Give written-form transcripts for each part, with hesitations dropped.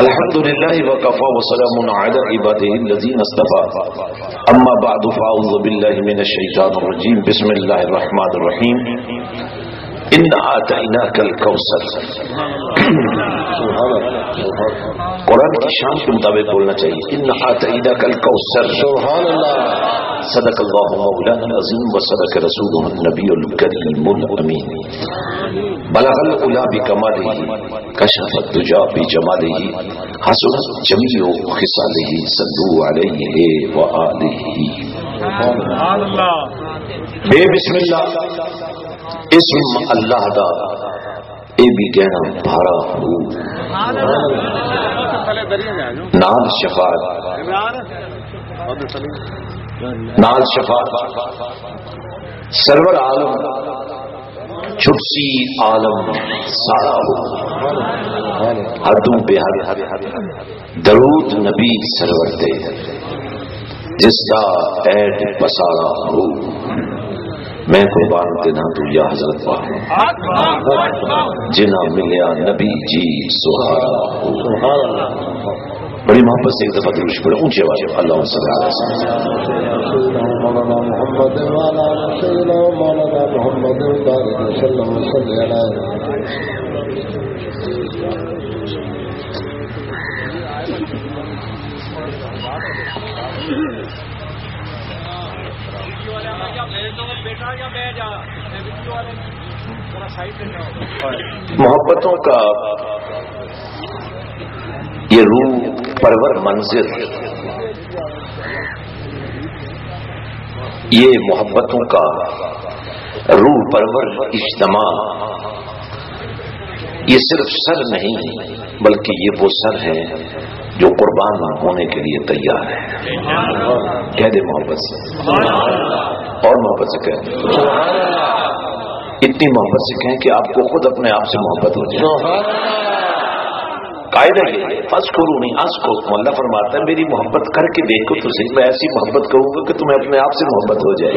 الحمدللہ وکفى وسلام علی عباده الذین اصطفى اما بعد فاعوذ باللہ من الشیطان الرجیم بسم اللہ الرحمن الرحیم انا اعطیناک الکوثر. قرآن کی شان کے مطابق بولنا چاہیے. انا اعطیناک الکوثر. سبحان اللہ. صدق اللہ مولانا العظیم وصدق رسولہ النبی الکریم الامین. بلغ العلا بکمالہ کشف الدجی بجمالہ حسنت جمیع خصالہ صلوا علیہ وآلہ. بے بسم اللہ اسم اللہ دا اے بھی گہنا بھارا ہو نال شفاعت سرور عالم چھٹسی عالم سارا ہو حدوں بے حد درود نبی سرور دے جس کا عید پسارا ہو. میں قربان دینا تو یا حضرت پاک جنا ملیا نبی جی سہارا ہو. بڑی محبت سے ایک دفعہ درود پڑھیں اونچی آواز میں. اللہم صلی علی سیدنا مولانا محمد وعلی آلہ سیدنا مولانا محمد وبارک وسلم صلی علیہ. محبتوں کا یہ روح پرور منظر، یہ محبتوں کا روح پرور اجتماع، یہ صرف سر نہیں بلکہ یہ وہ سر ہے جو قربان ہونے کے لیے تیار ہے. کہہ دے محبت سے اور محبت سے کہہ، اتنی محبت سے کہیں کہ آپ کو خود اپنے آپ سے محبت ہو جائے. قاعدہ یہ فَاذْكُرُونِی أَذْكُرْکُم. اللہ فرماتا ہے میری محبت کر کے دیکھو تو صحیح، میں ایسی محبت کروں گا کہ تمہیں اپنے آپ سے محبت ہو جائے.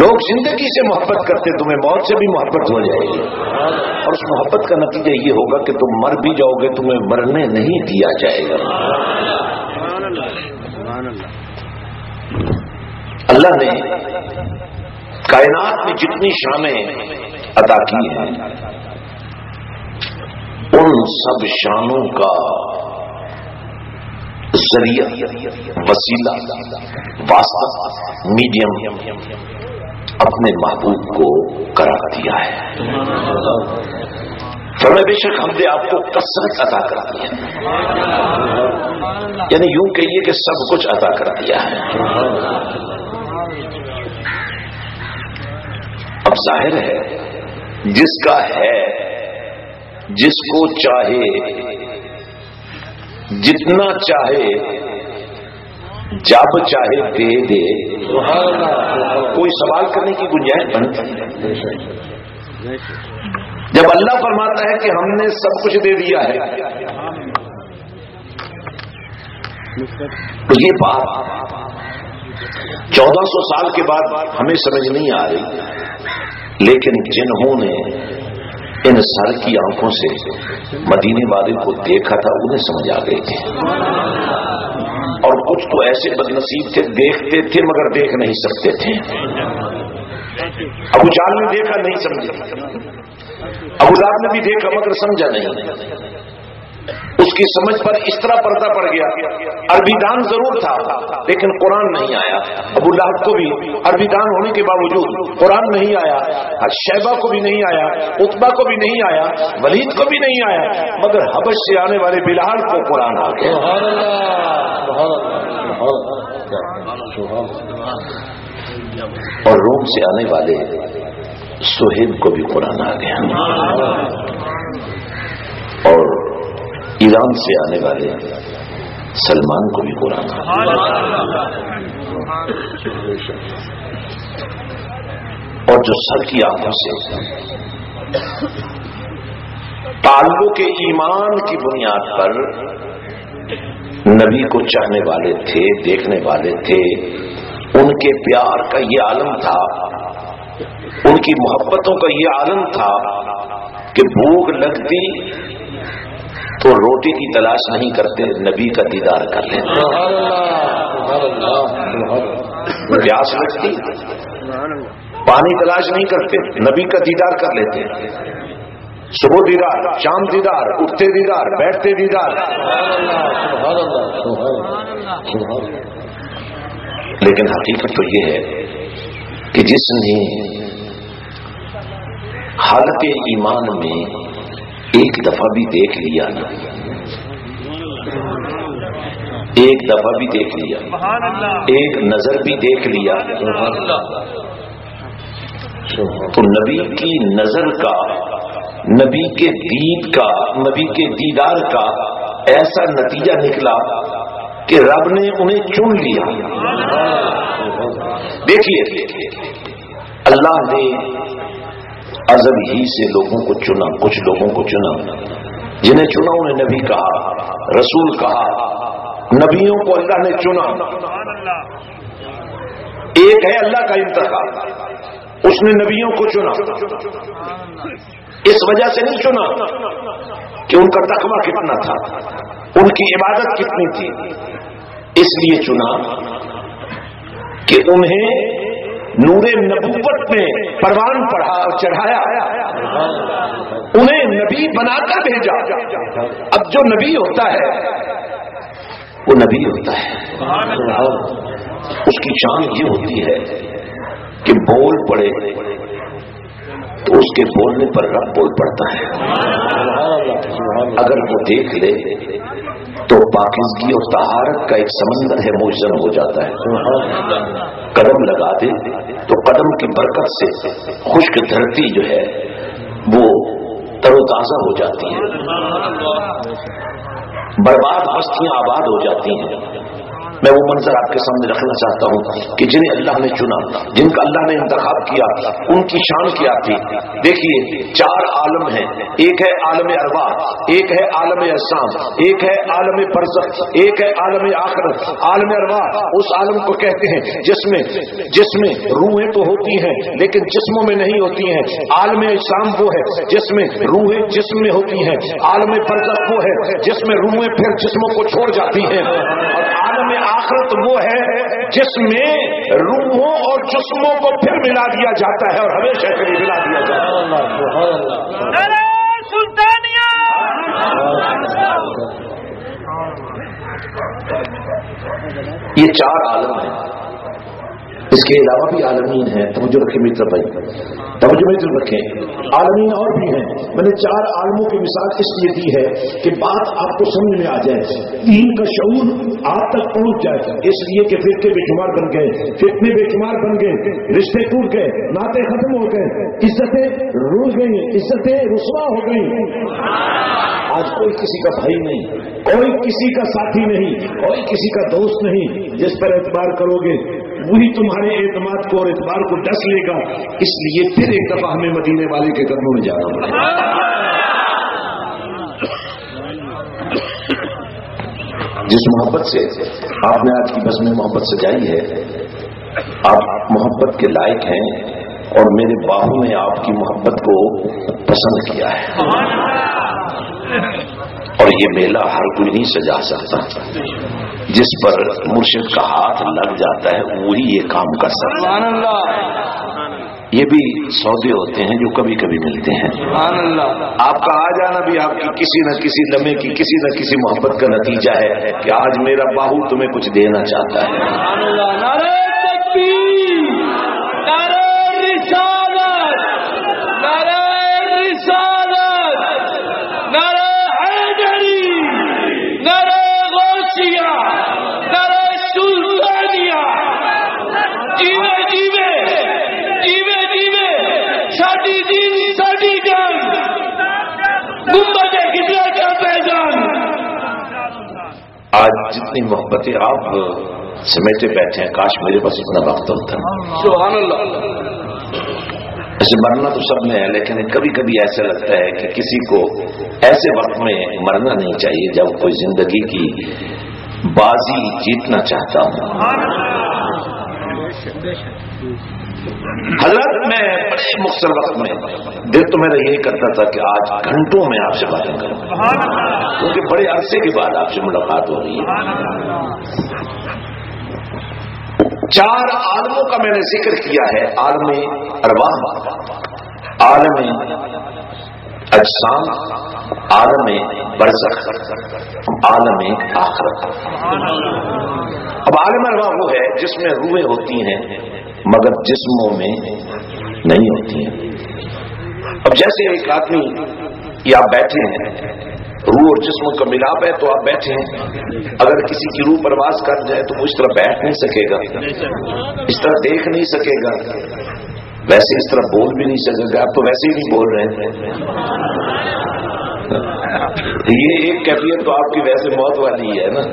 لوگ زندگی سے محبت کرتے تمہیں موت سے بھی محبت ہو جائے گی، اور اس محبت کا نتیجہ یہ ہوگا کہ تم مر بھی جاؤ گے تمہیں مرنے نہیں دیا جائے گا. اللہ نے کائنات میں جتنی شانیں عطا کی ہیں ان سب شانوں کا ذریعہ، وسیلہ، واسطہ، میڈیم اپنے محبوب کو قرار دیا ہے. فرمایا بے شک ہم نے آپ کو کثرت عطا کر دی ہے، یعنی یوں کہیے کہ سب کچھ عطا کر دیا ہے. اب ظاہر ہے جس کا ہے، جس کو چاہے، جتنا چاہے، جب چاہے دے دے، کوئی سوال کرنے کی گنجائش بنتی ہے. جب اللہ فرماتا ہے کہ ہم نے سب کچھ دے دیا ہے تو یہ بات 1400 سال کے بعد ہمیں سمجھ نہیں آ رہی، لیکن جنہوں نے ان سر کی آنکھوں سے مدینے والے کو دیکھا تھا انہیں سمجھ آ گئی تھی. اور کچھ تو ایسے بد نصیب تھے دیکھتے تھے مگر دیکھ نہیں سکتے تھے. ابو جہل نے دیکھا نہیں سمجھا، ابو لہب نے بھی دیکھا مگر سمجھا نہیں. اس کی سمجھ پر اس طرح پردہ پڑ گیا. عربی دان ضرور تھا لیکن قرآن نہیں آیا. ابو لہب کو بھی عربی دان ہونے کے باوجود قرآن نہیں آیا، شیبہ کو بھی نہیں آیا، عتبہ کو بھی نہیں آیا، ولید کو بھی نہیں آیا، مگر حبش سے آنے والے بلال کو قرآن آ گیا. اور روم سے آنے والے سہیب کو بھی قرآن آ گیا، اور ایران سے آنے والے سلمان کو بھی قرآن آ گیا. اور جو سر کی آنکھوں سے تعلق ایمان کی بنیاد پر نبی کو چاہنے والے تھے، دیکھنے والے تھے، ان کے پیار کا یہ عالم تھا، ان کی محبتوں کا یہ عالم تھا کہ بھوک لگتی روٹی کی تلاش نہیں کرتے، نبی کا دیدار کر لیتے۔ پیاس لگتی، پانی تلاش نہیں کرتے، نبی کا دیدار کر لیتے۔ صبح دیدار، شام دیدار، اٹھتے دیدار، بیٹھتے دیدار۔ لیکن حقیقت تو یہ ہے کہ جس نے حالت ایمان میں ایک دفعہ بھی دیکھ لیا نا، ایک دفعہ بھی دیکھ لیا، ایک نظر بھی دیکھ لیا، تو نبی کی نظر کا، نبی کے دید کا، نبی کے دیدار کا ایسا نتیجہ نکلا کہ رب نے انہیں چن لیا۔ دیکھیے اللہ نے ازل ہی سے لوگوں کو چنا، کچھ لوگوں کو چنا، جنہیں چنا انہیں نبی کہا، رسول کہا۔ نبیوں کو اللہ نے چنا۔ ایک ہے اللہ کا انتخاب، اس نے نبیوں کو چنا۔ اس وجہ سے نہیں چنا کہ ان کا تقویٰ کتنا تھا، ان کی عبادت کتنی تھی، اس لیے چنا کہ انہیں نور نبوت میں پروان پڑھا اور چڑھایا، انہیں نبی بنا کر بھیجا۔ اب جو نبی ہوتا ہے وہ نبی ہوتا ہے، اس کی شان یہ ہوتی ہے کہ بول پڑے تو اس کے بولنے پر رب بول پڑتا ہے۔ اگر وہ دیکھ لے تو پاکیزگی اور طہارت کا ایک سمندر ہے، موجزن ہو جاتا ہے۔ قدم لگا دے تو قدم کی برکت سے خشک دھرتی جو ہے وہ تر و تازہ ہو جاتی ہے، برباد بستیاں آباد ہو جاتی ہیں۔ میں وہ منظر آپ کے سامنے رکھنا چاہتا ہوں کہ جنہیں اللہ نے چنا، جن کا اللہ نے انتخاب کیا، ان کی شان کیا تھی۔ دیکھیے 4 عالم ہیں، ایک ہے عالم ارواح، ایک ہے عالم اجسام، ایک ہے عالم برزخ، ایک ہے عالم آخرت۔ عالم ارواح اس عالم کو کہتے ہیں جس میں روحیں تو ہوتی ہیں لیکن جسموں میں نہیں ہوتی ہیں۔ عالم اجسام وہ ہے جس میں روحیں جسم میں ہوتی ہیں۔ عالم برزخ وہ ہے جس میں روحیں پھر جسموں کو چھوڑ جاتی ہیں، اور عالم آخرت وہ ہے جس میں روحوں اور جسموں کو پھر ملا دیا جاتا ہے اور ہمیشہ کے لیے ملا دیا جاتا ہے۔ سلطانیہ یہ 4 عالم ہیں، اس کے علاوہ بھی عالمین ہیں۔ توجہ رکھیں میری طرف، توجہ میری طرف رکھیں، عالمین اور بھی ہیں۔ میں نے 4 عالموں کی مثال اس لیے دی ہے کہ بات آپ کو سمجھ میں آ جائے، دین کا شعور آپ تک پہنچ جائے، اس لیے کہ فرقے بے شمار بن گئے، فتنے بے شمار بن گئے، رشتے ٹوٹ گئے، ناطے ختم ہو گئے، عزتیں روٹ گئی، عزتیں رسوا ہو گئی۔ آج کوئی کسی کا بھائی نہیں، کوئی کسی کا ساتھی نہیں، کوئی کسی کا دوست نہیں جس پر اعتبار کرو گے وہی تمہارے اعتماد کو اور اعتبار کو ڈس لے گا۔ اس لیے پھر ایک دفعہ ہمیں مدینے والے کے قدموں میں جانا پڑے گا۔ جس محبت سے آپ نے آج کی بس میں محبت سجائی ہے، آپ محبت کے لائق ہیں، اور میرے باہوں نے آپ کی محبت کو پسند کیا ہے، اور یہ میلہ ہر کوئی نہیں سجا سکتا۔ جس پر مرشد کا ہاتھ لگ جاتا ہے وہی یہ کام کر سکتا ہے۔ یہ بھی سودے ہوتے ہیں جو کبھی کبھی ملتے ہیں۔ آپ کا آ جانا بھی آپ کی کسی نہ کسی لمحے کی کسی نہ کسی محبت کا نتیجہ ہے کہ آج میرا باہو تمہیں کچھ دینا چاہتا ہے۔ نعرہ تکبیر، نعرہ رسالت، نعرہ رسالت، نعرہ حیدری، نعرہ غوثیہ، نعرہ سلطانیہ۔ جیوے جیوے جیوے جیوے ساڈی دین ساڈی جان، گنبد خضرا کا پیغام۔ آج جتنی محبتیں آپ سمیٹے بیٹھے ہیں، کاش میرے پاس اتنا وقت ہوتا۔ سبحان اللہ۔ ایسے مرنا تو سب میں ہے، لیکن کبھی کبھی ایسا لگتا ہے کہ کسی کو ایسے وقت میں مرنا نہیں چاہیے جب کوئی زندگی کی بازی جیتنا چاہتا ہوں۔ حضرت میں بڑے مختصر وقت میں دل تو میرا یہی کرتا تھا کہ آج گھنٹوں میں آپ سے باتیں کروں، کیونکہ بڑے عرصے کے بعد آپ سے ملاقات ہو رہی ہے۔ 4 عالموں کا میں نے ذکر کیا ہے، عالم ارواح، عالم اجسام، عالم برزخ، عالم آخرت۔ اب عالم ارواح وہ ہے جس میں روحیں ہوتی ہیں مگر جسموں میں نہیں ہوتی ہیں۔ اب جیسے ایک آدمی یا آپ بیٹھے ہیں، روح اور جسم کا ملاپ ہے تو آپ بیٹھے ہیں، اگر کسی کی روح پرواز کر جائے تو وہ اس طرح بیٹھ نہیں سکے گا، اس طرح دیکھ نہیں سکے گا، ویسے اس طرح بول بھی نہیں سکے گا۔ آپ تو ویسے ہی نہیں بول رہے ہیں۔ یہ ایک کیفیت تو آپ کی ویسے موت والی ہے نا،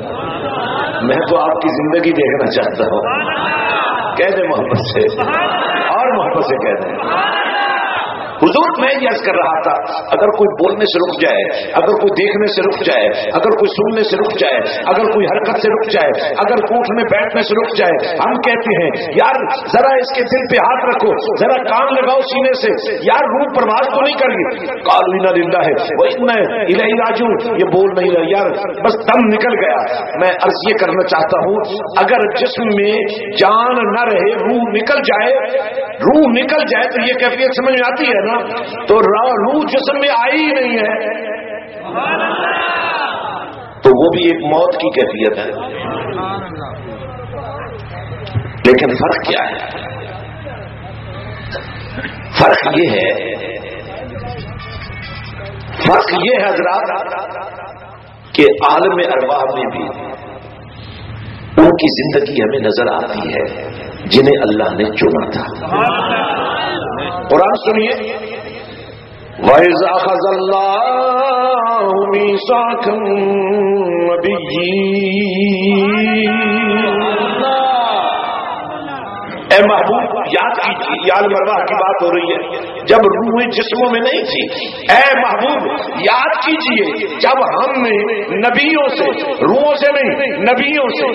میں تو آپ کی زندگی دیکھنا چاہتا ہوں۔ کہہ دیں محبت سے، اور محبت سے کہہ دیں۔ حضور میں یہ عرض کر رہا تھا، اگر کوئی بولنے سے رک جائے، اگر کوئی دیکھنے سے رک جائے، اگر کوئی سننے سے رک جائے، اگر کوئی حرکت سے رک جائے، اگر کوئی اٹھنے بیٹھنے سے رک جائے، ہم کہتے ہیں یار ذرا اس کے دل پہ ہاتھ رکھو، ذرا کان لگاؤ سینے سے، یار روح پرواز تو نہیں کر گئی۔ قالوا انا للہ وانا الیہ راجعون، یہ بول نہیں رہا یار، بس دم نکل گیا۔ میں عرض یہ کرنا چاہتا ہوں، اگر جسم میں جان نہ رہے، روح نکل جائے تو یہ کیفیت سمجھ میں آتی ہے نا، تو روح جسم میں آئی ہی نہیں ہے تو وہ بھی ایک موت کی کیفیت ہے۔ لیکن فرق کیا ہے؟ فرق یہ ہے حضرات کہ عالم ارواح میں بھی ان کی زندگی ہمیں نظر آتی ہے جنہیں اللہ نے چنا تھا۔ قرآن سنیے، وَإِذْ أَخَذَ اللَّهُ مِيثَاقَ النَّبِيِّينَ۔ اے محبوب یاد کیجیے، یا المرواح کی بات ہو رہی ہے، جب روحیں جسموں میں نہیں تھی۔ اے محبوب یاد کیجیے، جب ہم نے نبیوں سے، روحوں سے نہیں نبیوں سے،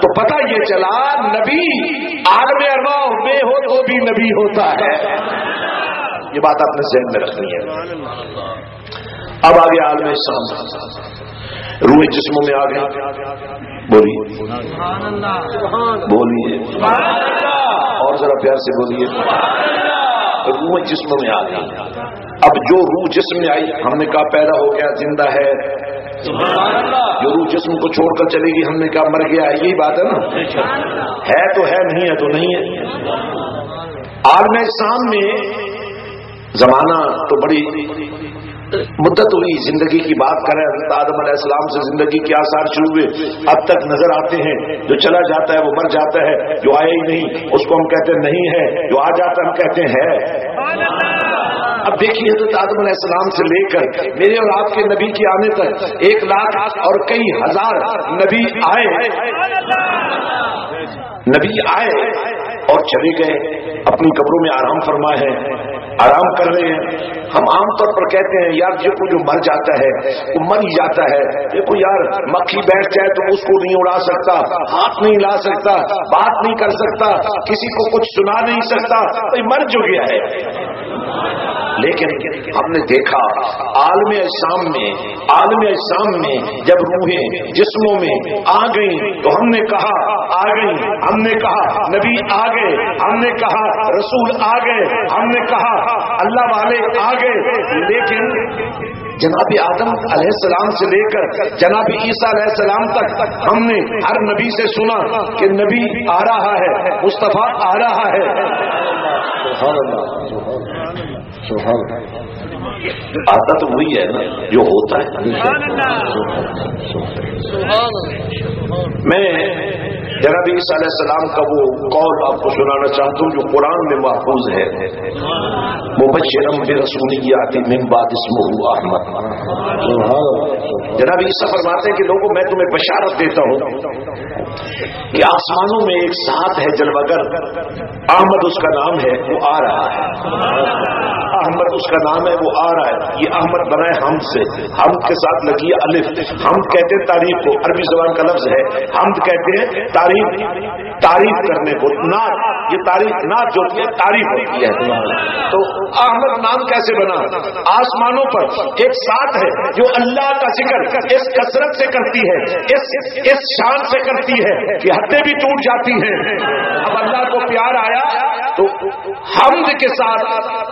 تو پتہ یہ چلا نبی عالم ارواح میں ہو تو بھی نبی ہوتا ہے۔ یہ بات آپ نے ذہن میں رکھنی ہے۔ اب آگے عالم اجسام، روح جسموں میں آ گئی، بولیے اور ذرا پیار سے بولیے، روح جسموں میں آ گئی۔ اب جو روح جسم میں آئی، ہم نے کہا پیدا ہو گیا، زندہ ہے۔ جو روح جسم کو چھوڑ کر چلے گی، ہم نے کہا مر گیا ہے۔ یہی بات ہے نا، ہے تو ہے، نہیں ہے تو نہیں ہے۔ عالم اجسام میں زمانہ تو بڑی مدت ہوئی، زندگی کی بات کریں، حضرت آدم علیہ السلام سے زندگی کے آثار شروع ہوئے، اب تک نظر آتے ہیں۔ جو چلا جاتا ہے وہ مر جاتا ہے، جو آیا ہی نہیں اس کو ہم کہتے ہیں نہیں ہے، جو آ جاتا ہے ہم کہتے ہیں ہے۔ اب دیکھیے حضرت آدم علیہ السلام سے لے کر میرے اور آپ کے نبی کے آنے تک 1 لاکھ اور کئی ہزار نبی آئے اور چلے گئے، اپنی قبروں میں آرام فرمائے ہیں، آرام کر رہے ہیں۔ ہم عام طور پر کہتے ہیں یار یہ کوئی جو مر جاتا ہے وہ مر ہی جاتا ہے، دیکھو یار مکھی بیٹھ جائے تو اس کو نہیں اڑا سکتا، ہاتھ نہیں لا سکتا، بات نہیں کر سکتا، کسی کو کچھ سنا نہیں سکتا، مر جو گیا ہے۔ لیکن ہم نے دیکھا عالم اجسام میں جب روحیں جسموں میں آ گئیں تو ہم نے کہا آ گئیں، ہم نے کہا نبی آ گئے، ہم نے کہا رسول آ گئے، ہم نے کہا اللہ والے آ گئے۔ لیکن جناب آدم علیہ السلام سے لے کر جناب عیسیٰ علیہ السلام تک ہم نے ہر نبی سے سنا کہ نبی آ رہا ہے، مصطفیٰ آ رہا ہے۔ آتا تو وہی ہے نا جو ہوتا ہے۔ میں جناب عیسیٰ علیہ السلام کا وہ قول آپ کو سنانا چاہتا ہوں جو قرآن میں محفوظ ہے، مبشرا برسول یاتی من بعد اسمہ احمد۔ جناب عیسیٰ فرماتے ہیں کہ لوگوں میں تمہیں بشارت دیتا ہوں کہ آسمانوں میں ایک ساتھ ہے جلوگر، احمد اس کا نام ہے، وہ آ رہا ہے۔ احمد اس کا نام ہے، وہ آ رہا ہے. یہ احمد بنا ہے حمد سے، حمد کے ساتھ لگی ہے الف. حمد کہتے ہیں تعریف کو، عربی زبان کا لفظ ہے. حمد کہتے ہیں تعریف کرنے کو. نعت، یہ نعت جو ہوتی ہے تعریف ہوتی ہے. تو احمد نام کیسے بنا؟ آسمانوں پر ایک ساتھ ہے جو اللہ کا ذکر اس کثرت سے کرتی ہے، اس شان سے کرتی ہے کہ حدیں بھی ٹوٹ جاتی ہیں. اب اللہ کو پیار آیا تو حمد کے ساتھ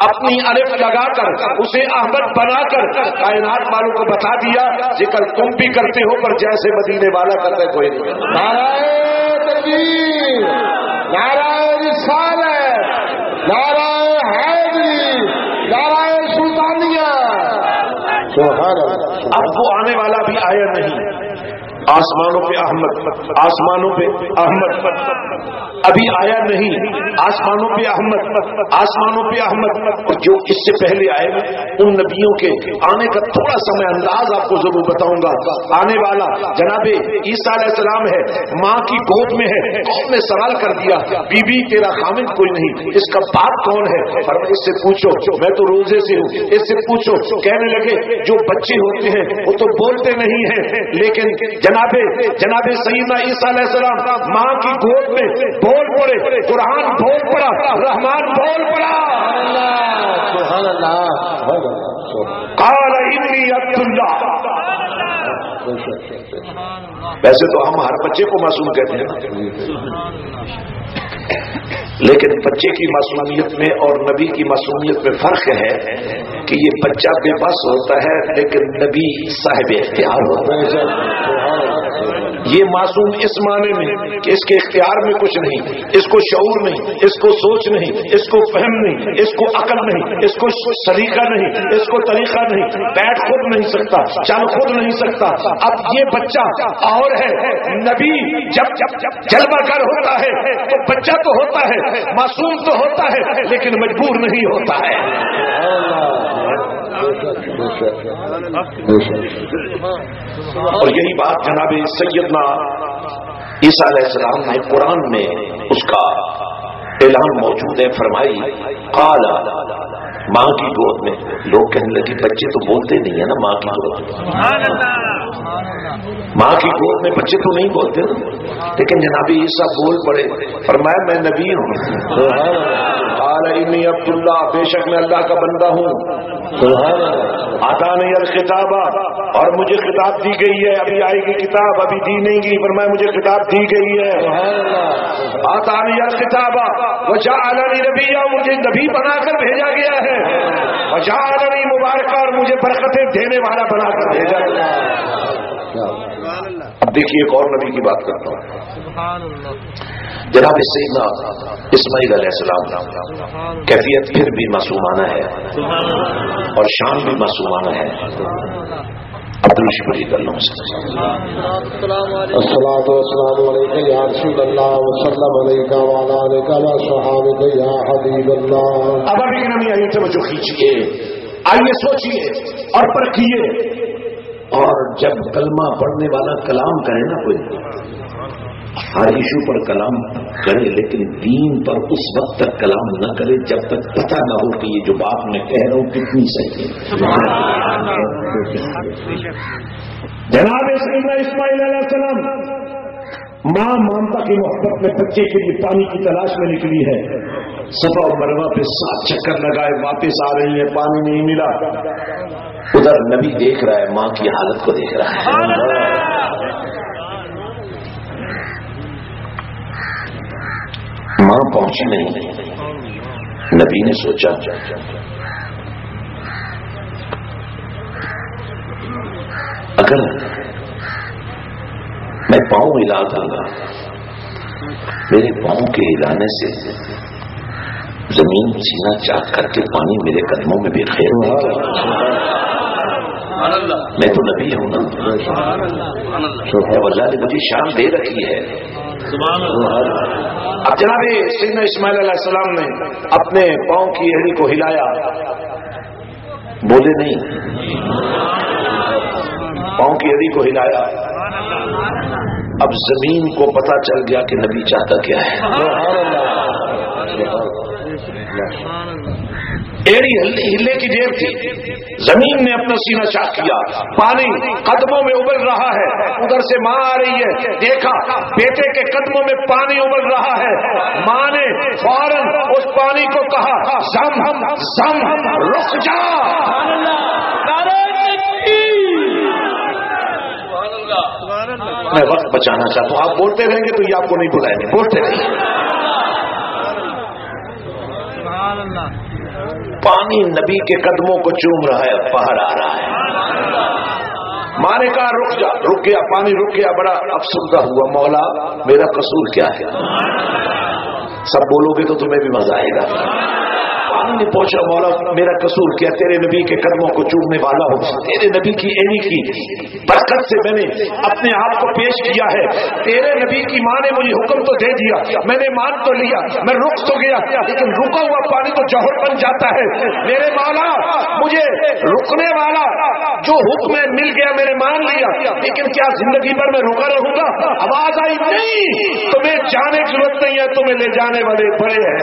اپنی الف لگا کر اسے احمد بنا کر کائنات والوں کو بتا دیا ذکر تم بھی کرتے ہو پر جیسے مدینے والا کرتا ہے کوئی نہیں. نعرہ تکبیر، نعرہ رسالت، نعرہ حیدری، نعرہ سلطانیہ. اب وہ آنے والا بھی آیا نہیں. آسمانوں پہ احمد، آسمانوں پہ احمد ابھی آیا نہیں. آسمانوں پہ احمد، آسمانوں پہ احمد. اور جو اس سے پہلے آئے ان نبیوں کے آنے کا تھوڑا سا میں انداز آپ کو ضرور بتاؤں گا. آنے والا جناب عیسیٰ علیہ السلام ہے، ماں کی گود میں ہے. قوم نے سوال کر دیا بی بی تیرا خامد کوئی نہیں، اس کا باپ کون ہے؟ فرمایا اس سے پوچھو، میں تو روزے سے ہوں، اس سے پوچھو. کہنے لگے جو بچے ہوتے ہیں وہ تو بولتے نہیں ہیں، لیکن جناب سیدنا عیسیٰ علیہ السلام ماں کی گود میں بول پڑے، قرآن بول پڑا، رحمان بول پڑا. سبحان اللہ. قال انی عبد اللہ. ویسے تو ہم ہر بچے کو معصوم کہتے ہیں نا، لیکن بچے کی معصومیت میں اور نبی کی معصومیت میں فرق ہے کہ یہ بچہ بے بس ہوتا ہے لیکن نبی صاحب اختیار ہوتا ہے. یہ معصوم اس معنی میں کہ اس کے اختیار میں کچھ نہیں، اس کو شعور نہیں، اس کو سوچ نہیں، اس کو فہم نہیں، اس کو عقل نہیں، اس کو سلیقہ نہیں، اس کو طریقہ نہیں، بیٹھ خود نہیں سکتا، چل خود نہیں سکتا. اب یہ بچہ اور ہے. نبی جب جلوہ گر ہوتا ہے تو بچہ تو ہوتا ہے، معصوم تو ہوتا ہے لیکن مجبور نہیں ہوتا ہے. اور یہی بات جناب سیدنا عیسیٰ علیہ السلام نے قرآن میں اس کا اعلان موجود ہے. فرمائی قال، ماں کی گود میں. لوگ کہنے لگے بچے تو بولتے نہیں ہے نا ماں کی گود میں. ماں کی گود میں بچے تو نہیں بولتے نا، لیکن جناب عیسیٰ بول پڑے. فرمایا میں نبی ہوں. قال انی عبد اللہ، بے شک میں اللہ کا بندہ ہوں. آتانی الخطاب، اور مجھے خطاب دی گئی ہے. ابھی آئے گی کتاب، ابھی دی نہیں گی. فرمایا مجھے خطاب دی گئی ہے. آتانی الخطاب وجعلنی نبیا، مجھے نبی بنا کر بھیجا گیا ہے. وجعلنی مبارکہ، اور مجھے برکتیں دینے والا بنا کر بھیجا گیا ہے. اب دیکھیے ایک اور نبی کی بات کرتا ہوں. جناب سیدنا اسماعیل علیہ السلام، کیفیت پھر بھی معصومانہ ہے اور شان بھی معصومانہ ہے. عبدالشکری کر لوں سے. الصلاۃ والسلام علیک یا رسول اللہ وسلم علیک وعلی آلک وصحابک یا حبیب اللہ. اب ابھی نمی آئی توجہ کیجیے، آئیے سوچیے اور پرکھیے. اور جب کلمہ پڑھنے والا کلام کرے نا، کوئی ہر ایشو پر کلام کرے لیکن دین پر اس وقت تک کلام نہ کرے جب تک پتہ نہ ہو کہ یہ جو بات میں کہہ رہا ہوں کتنی صحیح ہے. جناب سیدنا اسماعیل علیہ السلام، ماں مامتا کی محبت میں بچے کے لیے پانی کی تلاش میں نکلی ہے. صفا اور مروہ پہ 7 چکر لگائے، واپس آ رہی ہے، پانی نہیں ملا. ادھر نبی دیکھ رہا ہے، ماں کی حالت کو دیکھ رہا ہے. ماں پہنچی نہیں. نبی نے سوچا اگر میں پاؤں ہلا دوں گا، میرے پاؤں کے ہلانے سے زمین سینہ چاک کر کے پانی میرے قدموں میں بھی خیر ہوگا. میں تو نبی ہوں نا، اللہ نے مجھے شان دے رکھی ہے. اب جناب سیدنا اسماعیل علیہ السلام نے اپنے پاؤں کی ایڑی کو ہلایا، بولے نہیں. پاؤں کی ایڑی کو ہلایا. اب زمین کو پتا چل گیا کہ نبی چاہتا کیا ہے. ایڑی ہلنے کی دیر تھی، زمین نے اپنا سینہ چاک کیا، پانی قدموں میں ابل رہا ہے، ادھر سے ماں آ رہی ہے، دیکھا بیٹے کے قدموں میں پانی ابل رہا ہے، ماں نے فوراً اس پانی کو کہا زم زم رک جا۔ میں وقت بچانا چاہتا ہوں، آپ بولتے رہیں گے تو یہ آپ کو نہیں بلائیں گے، بولتے رہیں۔ پانی نبی کے قدموں کو چوم رہا ہے، باہر آ رہا ہے۔ ماں نے کہا رک جا، رک گیا، پانی رک گیا، بڑا افسردہ ہوا، مولا میرا قصور کیا ہے؟ سب بولو گے تو تمہیں بھی مزہ آئے گا۔ پانی نے پوچھا مولا میرا قصور کیا؟ تیرے نبی کے قدموں کو چومنے والا ہوں، تیرے نبی کی اینی کی برکت سے میں نے اپنے آپ کو پیش کیا ہے، تیرے نبی کی ماں نے مجھے حکم تو دے دیا، میں نے مان تو لیا، میں رک تو گیا، لیکن رکا ہوا پانی تو جوہر بن جاتا ہے۔ میرے مولا مجھے رکنے والا جو حکم مل گیا میں نے مان لیا، لیکن کیا زندگی بھر میں رکا رہوں گا؟ آواز آئی نہیں، تمہیں جانے کی ضرورت نہیں ہے، تمہیں لے جانے والے بڑے ہیں،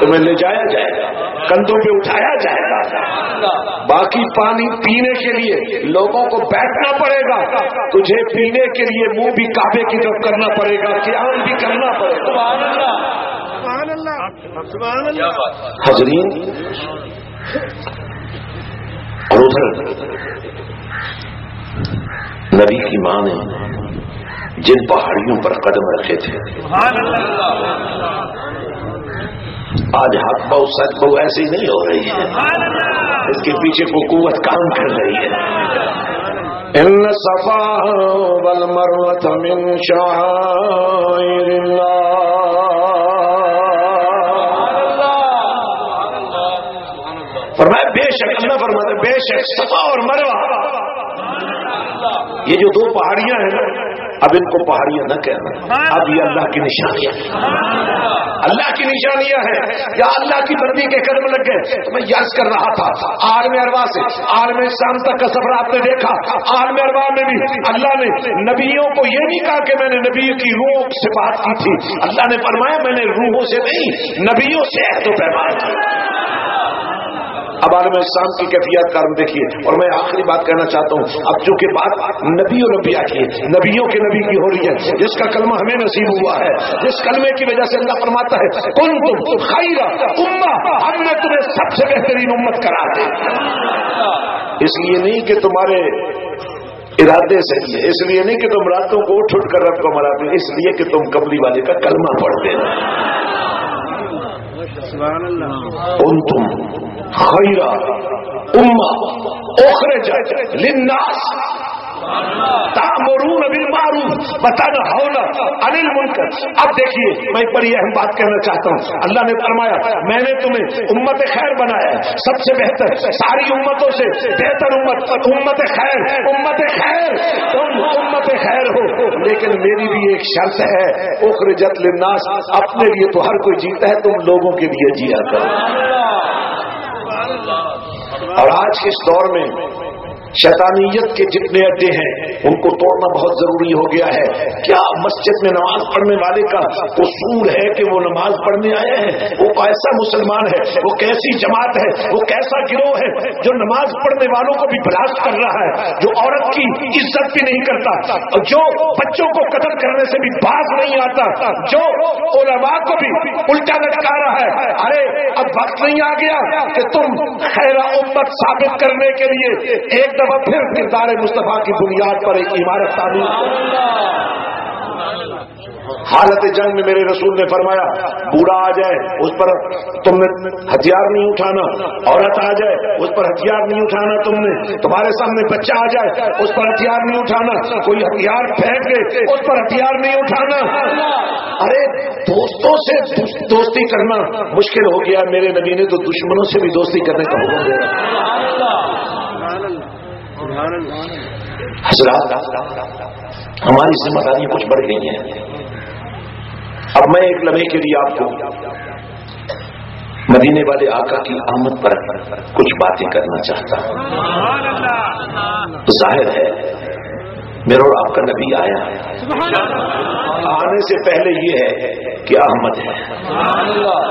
تمہیں لے جایا جائے گا، کندھوں پہ اٹھایا جائے گا۔ باقی پانی پینے کے لیے لوگوں کو بیٹھنا پڑے گا، تجھے پینے کے لیے منہ بھی کعبے کی طرف کرنا پڑے گا، قیام بھی کرنا پڑے گا۔ حضرین، اور ادھر نبی کی ماں نے جن پہاڑیوں پر قدم رکھے تھے، آج حق بہو سچ بہو ایسی نہیں ہو رہی ہے، اس کے پیچھے کو قوت کام کر رہی ہے۔ ان الصفا والمروة من شعائر اللہ، فرمایا بے شک، اللہ فرماتا ہے بے شک صفا اور مروہ، یہ جو دو پہاڑیاں ہیں نا، اب ان کو پہاڑیاں نہ کہنا، اب یہ اللہ کی نشانیاں ہیں، اللہ کی نشانیاں ہیں۔ یا اللہ کی بندی کے قدم لگ گئے تو میں یاد کر رہا تھا، عالم ارواح سے عالم شام تک کا سفر آپ نے دیکھا، عالم ارواح میں بھی اللہ نے نبیوں کو یہ نہیں کہا کہ میں نے نبی کی روح سے بات کی تھی، اللہ نے فرمایا میں نے روحوں سے نہیں نبیوں سے عہد و پیمان کیا۔ اب عالم اسلام کی کیفیت کا ہم دیکھیے، اور میں آخری بات کہنا چاہتا ہوں، اب چونکہ بات نبی اور انبیاء کی، نبیوں کے نبی کی ہو رہی ہے، جس کا کلمہ ہمیں نصیب ہوا ہے، جس کلمے کی وجہ سے اللہ فرماتا ہے کنتم خیر امہ، ہم نے تمہیں سب سے بہترین امت کرا دی۔ اس لیے نہیں کہ تمہارے ارادے سے، اس لیے نہیں کہ تم راتوں کو اٹھ اٹھ کر رب کو مراتے، اس لیے کہ تم قبلی والے کا کلمہ پڑھتے ہو۔ کنتم خیر امہ اخرجت للناس تأمرون بالمعروف وتنہون عن المنکر۔ اب دیکھیے میں ایک بڑی اہم بات کہنا چاہتا ہوں، اللہ نے فرمایا میں نے تمہیں امت خیر بنایا، سب سے بہتر، ساری امتوں سے بہتر امت، امت خیر، امت خیر، تم امت خیر ہو، لیکن میری بھی ایک شرط ہے، اخرجت للناس، اپنے لیے تو ہر کوئی جیتا ہے، تم لوگوں کے لیے جیا کرو۔ اور آج کے اس دور میں شیطانیت کے جتنے اڈے ہیں ان کو توڑنا بہت ضروری ہو گیا ہے۔ کیا مسجد میں نماز پڑھنے والے کا قصور ہے کہ وہ نماز پڑھنے آئے ہیں؟ وہ کیسا مسلمان ہے، وہ کیسی جماعت ہے، وہ کیسا گروہ ہے جو نماز پڑھنے والوں کو بھی بلاس کر رہا ہے، جو عورت کی عزت بھی نہیں کرتا، جو بچوں کو قتل کرنے سے بھی باز نہیں آتا، جو علماء کو بھی الٹا لٹکا رہا ہے۔ ارے اب وقت نہیں آ گیا کہ تم خیر امت ثابت کرنے کے لیے ایک دفعہ پھر کردار مصطفیٰ کی بنیاد پر ایک عمارت تعمیر کرو؟ حالت جنگ میں میرے رسول نے فرمایا بوڑھا آ جائے اس پر تم نے ہتھیار نہیں اٹھانا، عورت آ جائے اس پر ہتھیار نہیں اٹھانا، تم نے تمہارے سامنے بچہ آ جائے اس پر ہتھیار نہیں اٹھانا، کوئی ہتھیار پھینک دے اس پر ہتھیار نہیں اٹھانا۔ ارے دوستوں سے دوستی کرنا مشکل ہو گیا، میرے نبی نے تو دشمنوں سے بھی دوستی کرنے کا حکم دیا۔ حضرات ہماری ذمہ داری کچھ بڑھ گئی ہیں۔ اب میں ایک لمحے کے لیے آپ کو مدینے والے آقا کی آمد پر کچھ باتیں کرنا چاہتا ہوں۔ ظاہر ہے میرا اور آپ کا نبی آیا ہے، آنے سے پہلے یہ ہے کہ احمد ہے،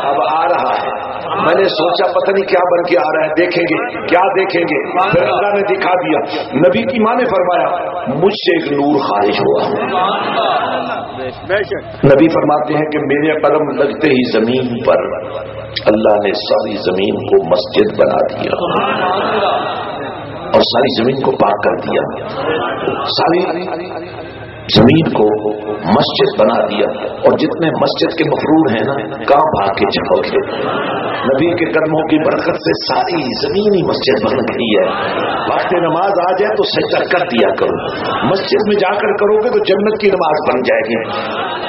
اب آ رہا ہے۔ میں نے سوچا پتہ نہیں کیا بن کے آ رہا ہے، دیکھیں گے کیا دیکھیں گے، پھر اللہ نے دکھا دیا۔ نبی کی ماں نے فرمایا مجھ سے ایک نور خارج ہوا۔ نبی فرماتے ہیں کہ میرے قدم لگتے ہی زمین پر اللہ نے ساری زمین کو مسجد بنا دیا اور ساری زمین کو پاک کر دیا، ساری زمین کو مسجد بنا دیا، اور جتنے مسجد کے مفرور ہیں نا کہاں بھاگ کے چڑھو گے، نبی کے قدموں کی برکت سے ساری زمین ہی مسجد بن گئی ہے۔ وقت نماز آ جائے تو سجدہ کر دیا کرو، مسجد میں جا کر کرو گے تو جنت کی نماز بن جائے گی،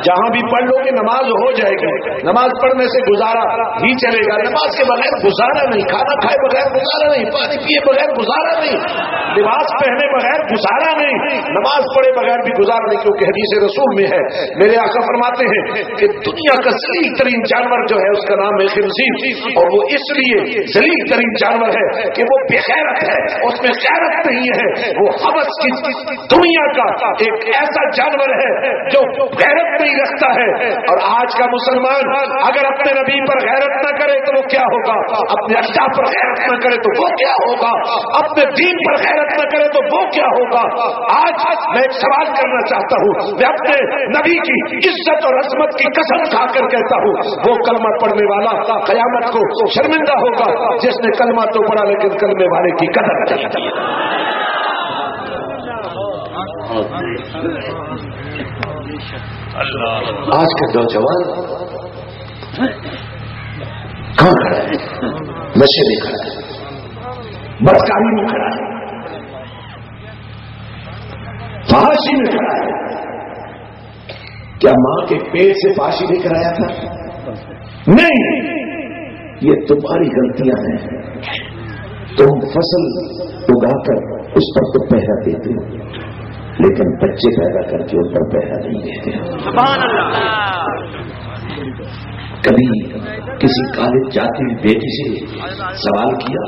جہاں بھی پڑھ لو گے نماز ہو جائے گی۔ نماز پڑھنے سے گزارا ہی چلے گا، نماز کے بغیر گزارا نہیں، کھانا کھائے بغیر گزارا نہیں، پانی پیے بغیر گزارا نہیں، لباس پہنے بغیر گزارا نہیں، نماز پڑھے بغیر بھی گزارا نہیں، کیونکہ حدیث رسول میں ہے میرے آقا فرماتے ہیں کہ دنیا کا ذلیل ترین جانور جو ہے اس کا نام ہے خنزیر، اور وہ اس لیے ذلیل ترین جانور ہے کہ وہ بے غیرت ہے، اس میں غیرت نہیں ہے، وہ حوث کی دنیا کا ایک ایسا جانور ہے جو غیرت نہیں رکھتا ہے۔ اور آج کا مسلمان اگر اپنے نبی پر غیرت نہ کرے تو وہ کیا ہوگا، اپنے اللہ پر غیرت نہ کرے تو وہ کیا ہوگا، اپنے دین پر غیرت نہ کرے تو وہ کیا ہوگا۔ آج میں ایک سوال کرنا چاہتا ہوں، میں اپنے نبی کی عزت اور عظمت کی قسم کھا کر کہتا ہوں وہ کلمہ پڑھنے والا قیامت کو شرمندہ ہوگا جس نے کلمہ تو پڑھا لیکن کلمے والے کی قدر نہیں کی۔ آج کا نوجوان کہاں کھڑا ہے، نشے میں کھڑا ہے، بدکاری میں کھڑا ہے، فحاشی میں کھڑا ہے۔ کیا ماں کے پیٹ سے فحاشی لے کر آیا تھا؟ نہیں، یہ تمہاری غلطیاں ہیں، تم فصل اگا کر اس پر تو پہرا دیتے ہو لیکن بچے پیدا کر کے ان پر پہرا نہیں دیتے۔ سبحان اللہ۔ کبھی کسی کالج جاتی ہوئی بیٹی سے سوال کیا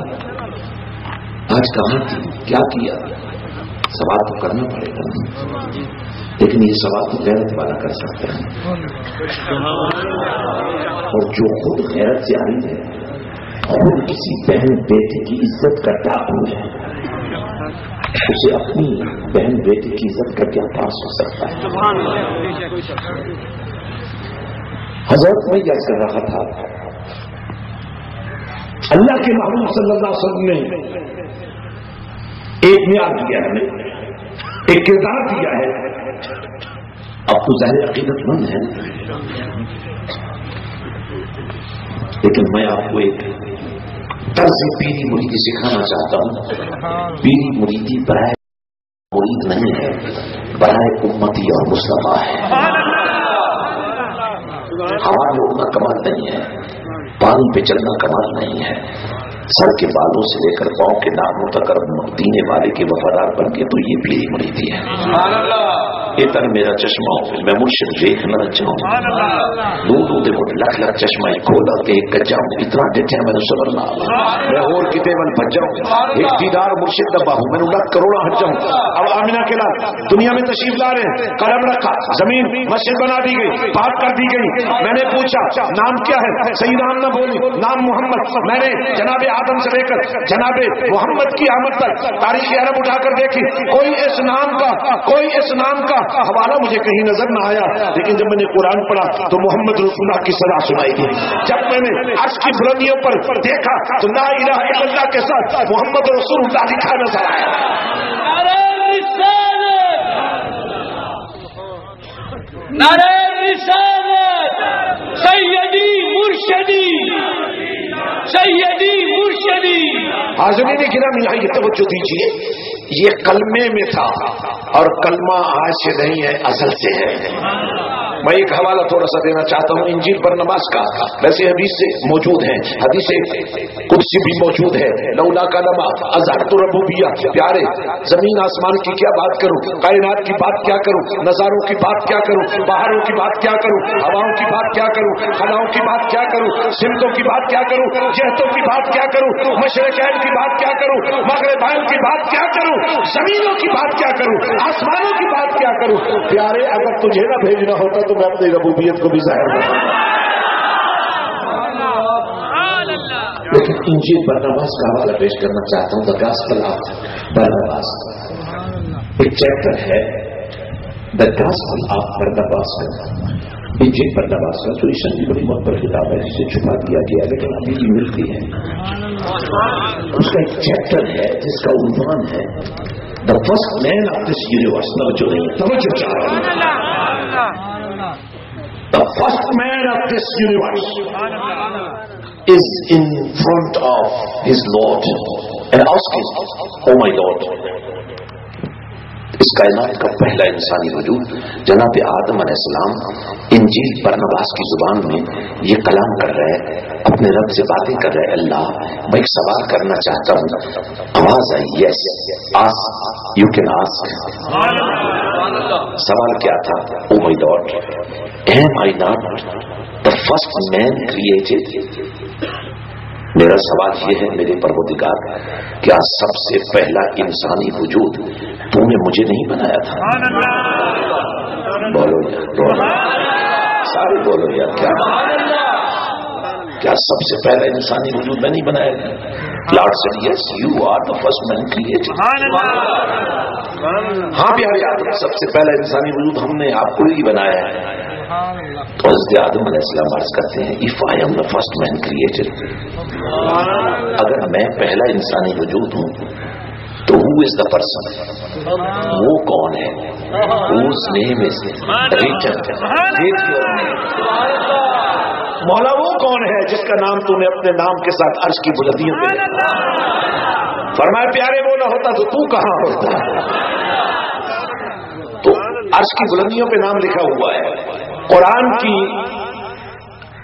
آج کہاں تھی، کیا کیا؟ سوال تو کرنا پڑے گا، لیکن یہ سوال تو غیرت والا کر سکتا ہے، اور جو خود غیرت سے آئی ہے، خود کسی بہن بیٹی کی عزت کا ڈاکو ہے، اسے اپنی بہن بیٹی کی عزت کا کیا پاس ہو سکتا ہے؟ حضرت میں یہ کر رہا تھا، اللہ کے محبوب صلی اللہ علیہ وسلم نے ایک معیار دیا ہے، ایک کردار دیا ہے۔ اب تو ظاہر عقیدت مند ہے، لیکن میں آپ کو ایک طرز پیری مریدی سکھانا چاہتا ہوں۔ پیری مریدی برائے مرید نہیں ہے، برائے امتی اور مصطفیٰ ہے۔ ہوا میں اڑنا کمال نہیں ہے، پانی پہ چلنا کمال نہیں ہے، سر کے بالوں سے لے کر پاؤں کے ناخنوں تک دینے والے کے وفادار بن کے تو یہ پیری مریدی ہے۔ اتر میرا چشمہ میں مرشد دیکھنا چاہوں، دو دیکھو لکھ لکھ چشمہ کھولا کے ایک کچا ہوں، اتنا ڈٹیا میں نے صبرنا میں اور کتے بل بھج جاؤں، ایک دیدار مرشد دبا ہوں، میں نے لکھ کروڑا حج جاؤں۔ اب آمینہ کے لال دنیا میں تشریف لا رہے ہیں، قلم رکھا، زمین مسجد بنا دی گئی، پاک کر دی گئی۔ میں نے پوچھا نام کیا ہے، سیدہ آمنہ بولی نام محمد۔ میں نے جناب آدم سے لے کر جناب محمد کی آمد تک تاریخ عرب اٹھا کر دیکھی، کوئی اس نام کا حوالہ مجھے کہیں نظر نہ آیا، لیکن جب میں نے قرآن پڑھا تو محمد رسول اللہ کی صدا سنائی دی۔ جب میں نے عرش کی بلندیوں پر دیکھا تو لا الہ الا اللہ کے ساتھ محمد رسول اللہ لکھا نظر آیا۔ نعرہ رسالت، سیدی مرشدی، سیدی مرشدی۔ حاضرین گرامی یہ توجہ دیجیے، یہ کلمے میں تھا اور کلمہ آج سے نہیں ہے، ازل سے ہے۔ میں ایک حوالہ تھوڑا سا دینا چاہتا ہوں انجیل پر نماز کا، ویسے حدیث سے موجود ہے، حدیث قدسی بھی موجود ہے، لولا کلمہ اظہرت ربوبیہ۔ پیارے زمین آسمان کی کیا بات کروں، کائنات کی بات کیا کروں، نظاروں کی بات کیا کروں، پہاڑوں کی بات کیا کروں، ہواؤں کی بات کیا کروں، خلاؤں کی بات کیا کروں، سمتوں کی بات کیا کروں، جہتوں کی بات کیا کروں، مشرقین کی بات کیا کروں، مغربین کی بات کیا کروں۔ کروں, زمینوں کی بات کیا کروں, آسمانوں کی بات کیا کروں. پیارے اگر تجھے نہ بھیجنا ہوتا تو میں اپنی ربوبیت کو بھی ظاہر کروں. لیکن انجیل برناباس کا حوالہ پیش کرنا چاہتا ہوں. دا گاسپل آف برناباس, ایک چیپٹر ہے دا گاسپل آف برناباس کا. انجیل برناباس کا سولیشن کی بڑی مقبول کتاب ہے جسے چھپا دیا گیا لیکن ابھی بھی ملتی ہے. اس کا ایک چیپٹر ہے جس کا عنوان ہے the first man of this universe. جو نہیں توجہ چاہ رہا ہوں, the first man of this universe is in front of his Lord and asking, oh my Lord. اس کائنات کا پہلا انسانی وجود جناب آدم علیہ السلام انجیل برناباس کی زبان میں یہ کلام کر رہے ہیں, اپنے رب سے باتیں کر رہے ہیں. اللہ, میں ایک سوال کرنا چاہتا ہوں. آواز آئی, یس آسک, یو کین آسک. سوال کیا تھا؟ او مائی God, am I not the first man created? میرا سوال یہ ہے میرے پروردگار, کیا سب سے پہلا انسانی وجود تو نے مجھے نہیں بنایا تھا؟ بولو یار, سارے بولو یار, کیا سب سے پہلا انسانی وجود میں نہیں بنایا تھا؟ Lord said yes, you are the first man created. ہاں پیارے آدم, سب سے پہلا انسانی وجود ہم نے آپ کو ہی بنایا ہے. تو حضرت آدم علیہ السلام عرض کرتے ہیں, if I am the first man created, اگر میں پہلا انسانی وجود ہوں تو who is the person? وہ کون ہے؟ whose name is written? Take your name. مولا وہ کون ہے جس کا نام تو نے اپنے نام کے ساتھ عرش کی بلندیوں پہ لکھا؟ فرمایا پیارے وہ نہ ہوتا تو کہاں ہوتا؟ تو عرش کی بلندیوں پہ نام لکھا ہوا ہے, قرآن کی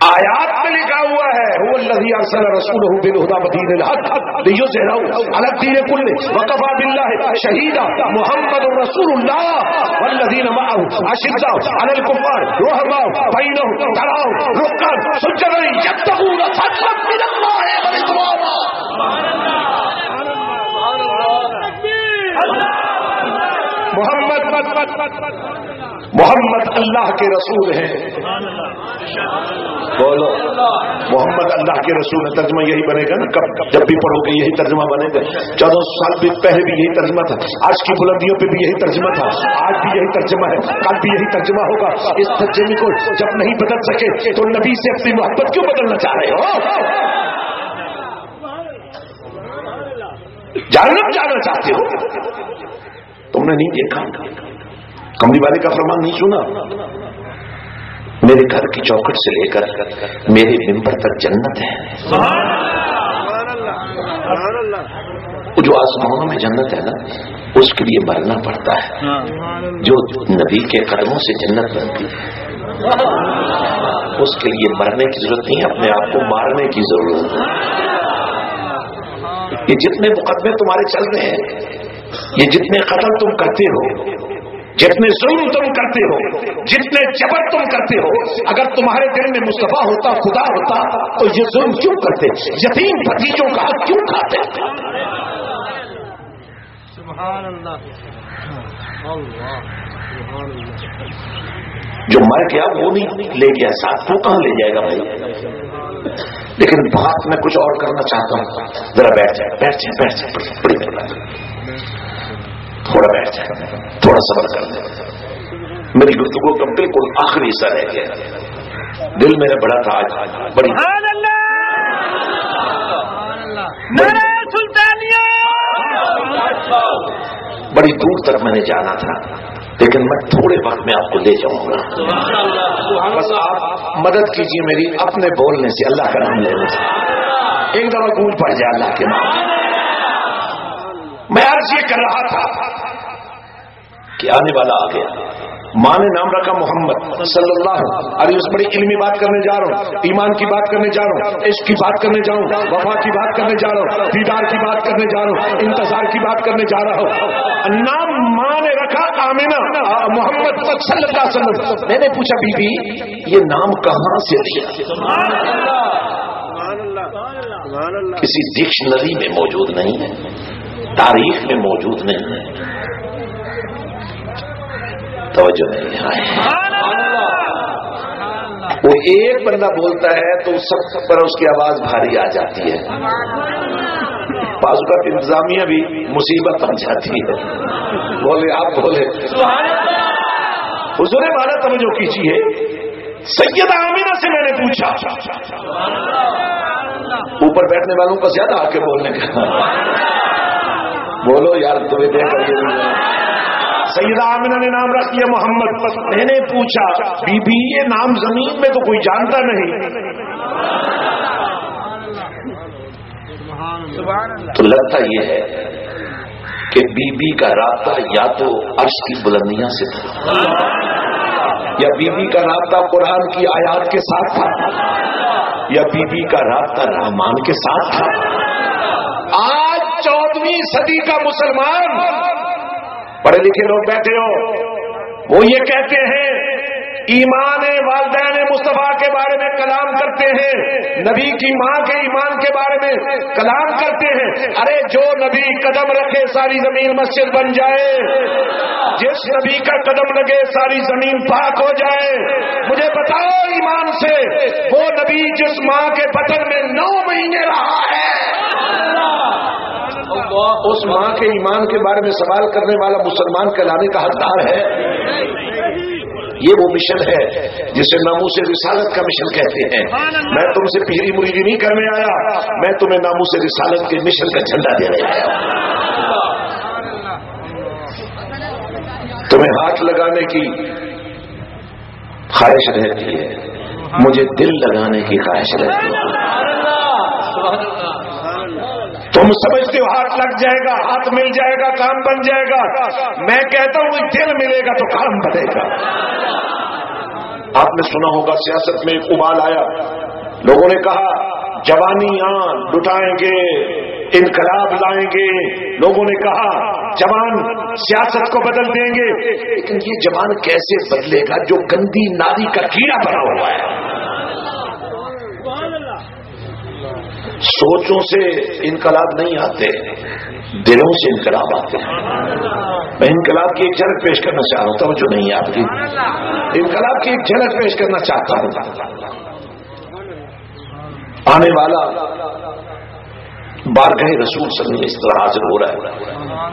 آیات میں لکھا ہوا ہے, هو الذی ارسل رسولہ بالہدی ودین الحق لیظہرہ علی الدین کلہ وکفی باللہ شہیدا. محمد رسول اللہ والذین معہ اشداء علی الکفار رحماء بینہم تراہم رکعا سجدا یبتغون فضلا من اللہ ورضوانا. محمد اللہ کے رسول ہیں. بولو محمد اللہ کے رسول ہیں. ترجمہ یہی بنے گا نا, کب جب بھی پڑھو گے یہی ترجمہ بنے گا. 1400 سال پہلے بھی یہی ترجمہ تھا, آج کی بلندیوں پہ بھی یہی ترجمہ تھا, آج بھی یہی ترجمہ ہے, کل بھی یہی ترجمہ ہوگا. اس ترجمے کو جب نہیں بدل سکے تو نبی سے اپنی محبت کیوں بدلنا چاہ رہے ہو؟ جانا چاہتے ہو, تم نے نہیں دیکھا, کملی والے کا فرمان نہیں سنا؟ میرے گھر کی چوکھٹ سے لے کر میرے ممبر تک جنت ہے. جو آسمانوں میں جنت ہے نا, اس کے لیے مرنا پڑتا ہے. جو نبی کے قدموں سے جنت بنتی ہے اس کے لیے مرنے کی ضرورت نہیں, اپنے آپ کو مارنے کی ضرورت ہے. یہ جتنے مقدمے تمہارے چل رہے ہیں, یہ جتنے قتل تم کرتے ہو, جتنے ظلم تم کرتے ہو, جتنے جبر تم کرتے ہو, اگر تمہارے دل میں مصطفیٰ ہوتا, خدا ہوتا, تو یہ ظلم کیوں کرتے؟ یتیم بھتیجوں کا حق کیوں کھاتے؟ سبحان اللہ. جو مر گیا وہ نہیں لے گیا ساتھ, وہ کہاں لے جائے گا بھائی؟ لیکن بات میں کچھ اور کرنا چاہتا ہوں. ذرا بیٹھ جائے, تھوڑا بیٹھ جائے, تھوڑا صبر کر لیں. میری گفتگو کا بالکل آخری حصہ رہ گیا. دل میرا بڑا تھا آج, بڑی بڑی دور تک میں نے جانا تھا, لیکن میں تھوڑے وقت میں آپ کو لے جاؤں گا. بس آپ مدد کیجیے میری, اپنے بولنے سے, اللہ کا نام لینے سے. ایک دفعہ گونج پڑ جائے اللہ کے نام. میں عرض یہ کر رہا تھا کہ آنے والا آ گیا. ماں نے نام رکھا محمد صلی اللہ علیہ وسلم. بڑی علمی بات کرنے جا رہا ہوں, ایمان کی بات کرنے جا رہا ہوں, عشق کی بات کرنے جا رہا ہوں, وفا کی بات کرنے جا رہا ہوں, دیدار کی بات کرنے جا رہا ہوں, انتظار کی بات کرنے جا رہا ہوں. نام ماں نے رکھا آمینہ محمد صلی اللہ علیہ وسلم. میں نے پوچھا بی بی یہ نام کہاں سے لیا؟ کسی ڈکشنری میں موجود نہیں ہے. تاریخ میں موجود نہیں ہے. توجہ نہیں آئے. وہ ایک بندہ بولتا ہے تو سب پر اس کی آواز بھاری آ جاتی ہے. بعض اوقات انتظامیہ بھی مصیبت بن جاتی ہے. بولے آپ بولے. حضور والا توجہ کیجیے. سیدہ آمینہ سے میں نے پوچھا, اوپر بیٹھنے والوں کا زیادہ آ کے بولنے کا, بولو یار تمہیں دیکھ کر کے. سیدہ آمینہ نے نام رکھ دیا محمد. میں نے پوچھا بی بی یہ نام زمین میں تو کوئی جانتا نہیں, تو لگتا یہ ہے کہ بی بی کا رابطہ یا تو عرش کی بلندیاں سے تھا, یا بی بی کا رابطہ قرآن کی آیات کے ساتھ تھا, یا بی بی کا رابطہ رحمان کے ساتھ تھا. آج 14ویں صدی کا مسلمان, پڑھے لکھے لوگ بیٹھے ہو, وہ یہ کہتے ہیں ایمان والدین مصطفیٰ کے بارے میں کلام کرتے ہیں, نبی کی ماں کے ایمان کے بارے میں کلام کرتے ہیں. ارے جو نبی قدم رکھے ساری زمین مسجد بن جائے, جس نبی کا قدم لگے ساری زمین پاک ہو جائے. مجھے بتاؤ ایمان سے, وہ نبی جس ماں کے بطن میں 9 مہینے رہا ہے, اس ماں کے ایمان کے بارے میں سوال کرنے والا مسلمان کہلانے کا حقدار ہے؟ یہ وہ مشن ہے جسے ناموس رسالت کا مشن کہتے ہیں. میں تم سے پیری مریدی نہیں کرنے آیا, میں تمہیں ناموس رسالت کے مشن کا جھنڈا دینے آیا. تمہیں ہاتھ لگانے کی خواہش رہتی ہے, مجھے دل لگانے کی خواہش رہتی ہے. تم سمجھتے ہو ہاتھ لگ جائے گا, ہاتھ مل جائے گا, کام بن جائے گا. میں کہتا ہوں دل ملے گا تو کام بنے گا. آپ نے سنا ہوگا سیاست میں ایک ابال آیا, لوگوں نے کہا جوانیاں لٹائیں گے, انقلاب لائیں گے. لوگوں نے کہا جوان سیاست کو بدل دیں گے. لیکن یہ جوان کیسے بدلے گا جو گندی نالی کا کیڑا بنا ہوا ہے؟ سوچوں سے انقلاب نہیں آتے, دلوں سے انقلاب آتے ہیں. میں انقلاب کی ایک جھلک پیش کرنا چاہ رہا ہوں, توجہ نہیں ہے آپ کی. انقلاب کی ایک جھلک پیش کرنا چاہتا ہوں. آنے والا بارگاہ رسول صلی اللہ علیہ وسلم اس طرح حاضر ہو رہا ہے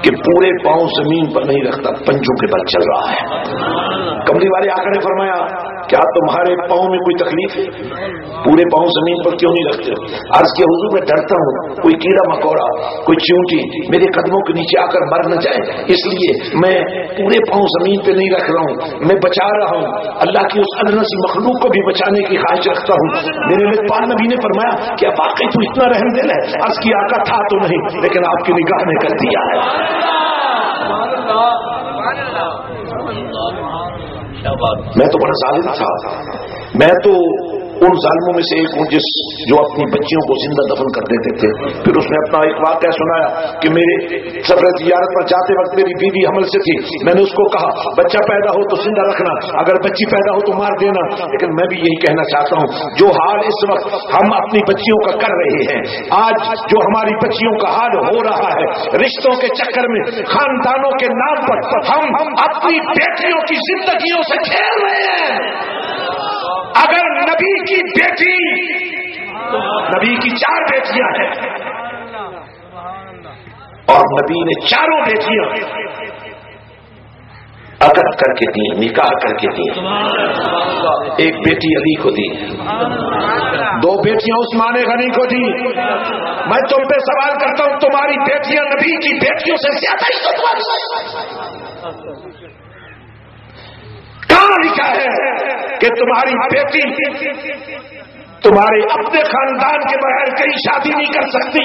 کہ پورے پاؤں زمین پر نہیں رکھتا, پنجوں کے بل چل رہا ہے. کملی والے آقا نے فرمایا کیا تمہارے پاؤں میں کوئی تکلیف ہے؟ پورے پاؤں زمین پر کیوں نہیں رکھتے؟ عرض کیا حضور میں ڈرتا ہوں کوئی کیڑا مکوڑا, کوئی چیونٹی میرے قدموں کے نیچے آ کر مر نہ جائے, اس لیے میں پورے پاؤں زمین پہ نہیں رکھ رہا ہوں, میں بچا رہا ہوں. اللہ کی اس ادنا سی مخلوق کو بھی بچانے کی خواہش رکھتا ہوں. میرے لطفان نبی نے فرمایا کیا واقعی تو اتنا رحم دل ہے؟ عرض کی آقا تھا تو نہیں, لیکن آپ کی نگاہ نے کر دیا ہے. میں تو بڑا ظالم تھا, میں تو ان ظالموں میں سے ایک ہوں جو اپنی بچیوں کو زندہ دفن کر دیتے تھے. پھر اس نے اپنا ایک واقعہ سنایا کہ میرے سفر زیارت پر جاتے وقت میری بیوی حمل سے تھی. میں نے اس کو کہا بچہ پیدا ہو تو زندہ رکھنا, اگر بچی پیدا ہو تو مار دینا. لیکن میں بھی یہی کہنا چاہتا ہوں, جو حال اس وقت ہم اپنی بچیوں کا کر رہے ہیں, آج جو ہماری بچیوں کا حال ہو رہا ہے, رشتوں کے چکر میں خاندانوں کے نام پر ہم اپنی بیٹیوں کی زندگیوں سے کھیل رہے ہیں. اگر نبی کی بیٹی, نبی کی 4 بیٹیاں ہیں اور نبی نے 4 بیٹیاں عقد کر کے دی, نکاح کر کے دی. ایک بیٹی علی کو دی, 2 بیٹیاں عثمان غنی کو دی. میں تم پہ سوال کرتا ہوں, تمہاری بیٹیاں نبی کی بیٹیوں سے زیادہ عزت والی کہاں لکھا ہے کہ تمہاری بیٹی تمہارے اپنے خاندان کے بغیر کہیں شادی نہیں کر سکتی؟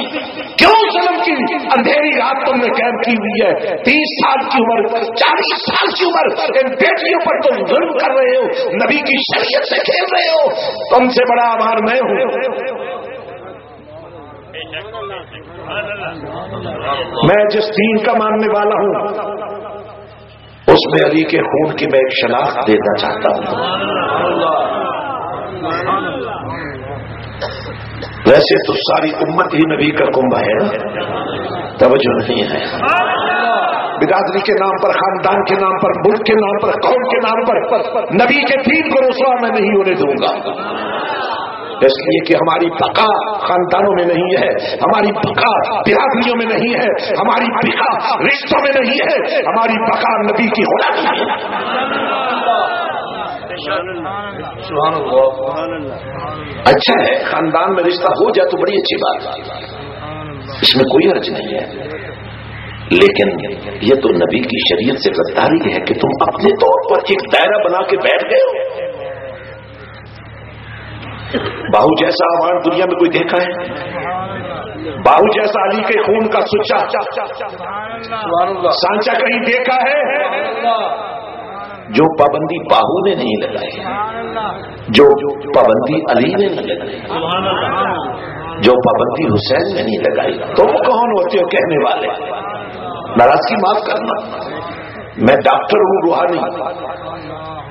کیوں ظلم کی اندھیری رات تم نے قائم کی ہوئی ہے؟ 30 سال کی عمر, 40 سال کی عمر, ان بیٹیوں پر تم ظلم کر رہے ہو, نبی کی شریعت سے کھیل رہے ہو. تم سے بڑا آبھار میں ہوں. میں جس دین کا ماننے والا ہوں اس میں علی کے خون کی میں ایک شناخت دینا چاہتا ہوں. ویسے تو ساری امت ہی نبی کا کنبہ ہے, توجہ نہیں ہے. برادری کے نام پر، خاندان کے نام پر، ملک کے نام پر، قوم کے نام پر نبی کے دین کو رسوا میں نہیں ہونے دوں گا. اس لیے کہ ہماری بقا خاندانوں میں نہیں ہے، ہماری بقا برادریوں میں نہیں ہے، ہماری بقا رشتوں میں نہیں ہے، ہماری بقا نبی کی غلامی ہے. اچھا ہے خاندان میں رشتہ ہو جائے تو بڑی اچھی بات ہے، اس میں کوئی حرج نہیں ہے. لیکن یہ تو نبی کی شریعت سے غداری ہے کہ تم اپنے طور پر ایک دائرہ بنا کے بیٹھ گئے ہو. باہو جیسا عوام دنیا میں کوئی دیکھا ہے؟ باہو جیسا علی کے خون کا سچا سانچا کہیں دیکھا ہے؟ جو پابندی باہو نے نہیں لگائی، جو پابندی علی نے نہیں لگائی، جو پابندی حسین نے نہیں لگائی، تم کون ہوتے ہو کہنے والے؟ ناراضگی معاف کرنا، میں ڈاکٹر ہوں روحانی.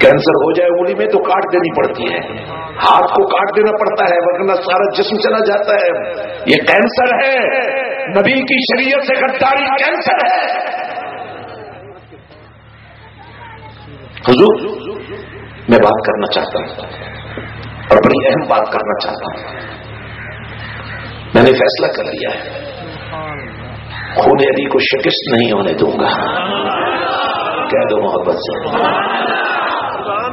کینسر ہو جائے انگلی میں تو کاٹ دینی پڑتی ہے، ہاتھ کو کاٹ دینا پڑتا ہے ورنہ سارا جسم چلا جاتا ہے. یہ کینسر ہے، نبی کی شریعت سے غداری کینسر ہے. حضور میں بات کرنا چاہتا ہوں اور بڑی اہم بات کرنا چاہتا ہوں. میں نے فیصلہ کر لیا ہے، خون علی کو شکست نہیں ہونے دوں گا. کہہ دو محبت سے،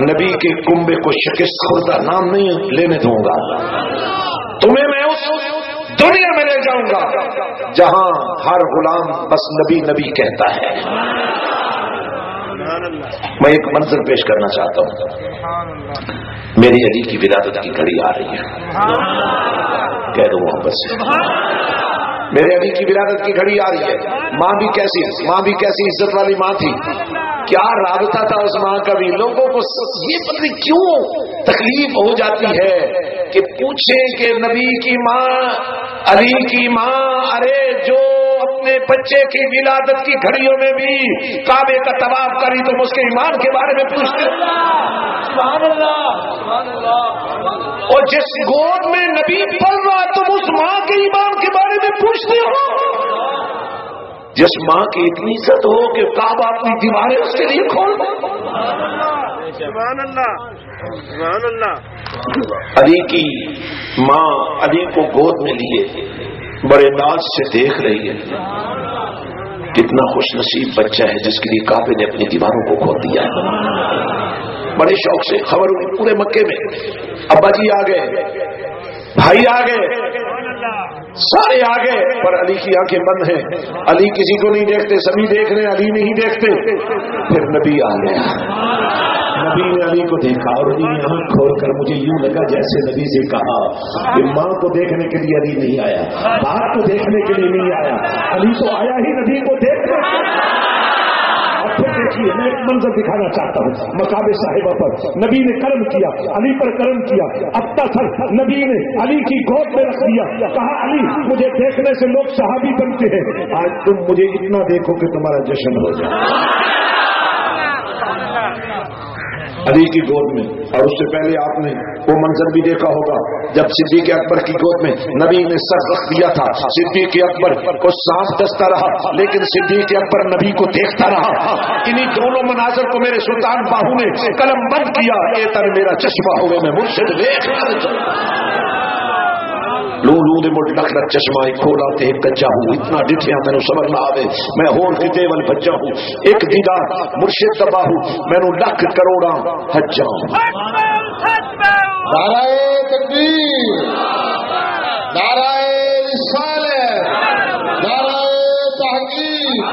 نبی کے کنبے کو شکست خوردہ نام نہیں لینے دوں گا. تمہیں میں اس دنیا میں لے جاؤں گا جہاں ہر غلام بس نبی نبی کہتا ہے. میں ایک منظر پیش کرنا چاہتا ہوں. میری علی کی ولادت کی گھڑی آ رہی ہے. کہہ دو محبت سے، میرے علی کی ولادت کی گھڑی آ رہی ہے. ماں بھی کیسی عزت والی ماں تھی، کیا رابطہ تھا اس ماں کا بھی. لوگوں کو یہ پتہ نہیں کیوں تکلیف ہو جاتی ہے کہ پوچھیں کہ نبی کی ماں، علی کی ماں، ارے جو اپنے بچے کی ولادت کی گھڑیوں میں بھی کعبے کا طواف کری تم اس کے ایمان کے بارے میں پوچھتے ہو. اور جس گود میں نبی پل رہا تم اس ماں کے ایمان کے بارے میں پوچھتے ہو. جس ماں کی اتنی عزت ہو کہ کعبہ اپنی دیواریں اس کے لیے کھول دو. سبحان اللہ. علی کی ماں علی کو گود میں لیے بڑے ناز سے دیکھ رہی ہے. کتنا خوش نصیب بچہ ہے جس کے لیے کعبے نے اپنی دیواروں کو کھول دیا ہے. بڑے شوق سے خبر ہوئی پورے مکے میں، ابا جی آ گئے، بھائی آ گئے، سارے آ گئے، پر علی کی آنکھیں بند ہیں. علی کسی کو نہیں دیکھتے، سبھی دیکھ رہے ہیں، علی نہیں دیکھتے. پھر نبی آ گیا. نبی نے علی کو دیکھا اور علی نے آنکھ کھول کر مجھے یوں لگا جیسے نبی سے کہا کہ ماں کو دیکھنے کے لیے علی نہیں آیا، باپ کو دیکھنے کے لیے نہیں آیا، علی تو آیا ہی نبی کو دیکھنے. اب پھر دیکھیے میں ایک منظر دکھانا چاہتا ہوں. مقام صاحبہ پر نبی نے کرم کیا، علی پر کرم کیا. اب تک نبی نے علی کی گود میں رکھ دیا، کہا علی مجھے دیکھنے سے لوگ صحابی بنتے ہیں، آج تم مجھے اتنا دیکھو کہ تمہارا جشن ہو جائے. علی کی گود میں. اور اس سے پہلے آپ نے وہ منظر بھی دیکھا ہوگا جب صدیق اکبر کی گود میں نبی نے سر رکھ دیا تھا. صدیق اکبر کو سانس دستا رہا لیکن صدیق اکبر نبی کو دیکھتا رہا. انہی دونوں مناظر کو میرے سلطان باہو نے قلم بند کیا. اے تر میرا چشمہ ہوئے میں مرشد دیکھ لولو نے مڑ لکھ لکھ چشمہ کھولا تے ایک کچا ہوں اتنا ڈٹھیا میں صبر نہ آوے میں ہور کی دیول بچا ہوں ایک دیدار مرشد دبا ہوں میں لکھ کروڑا حجا ہوں. نعرہ تکبیر، نعرہ رسالت، نعرہ تحقیق.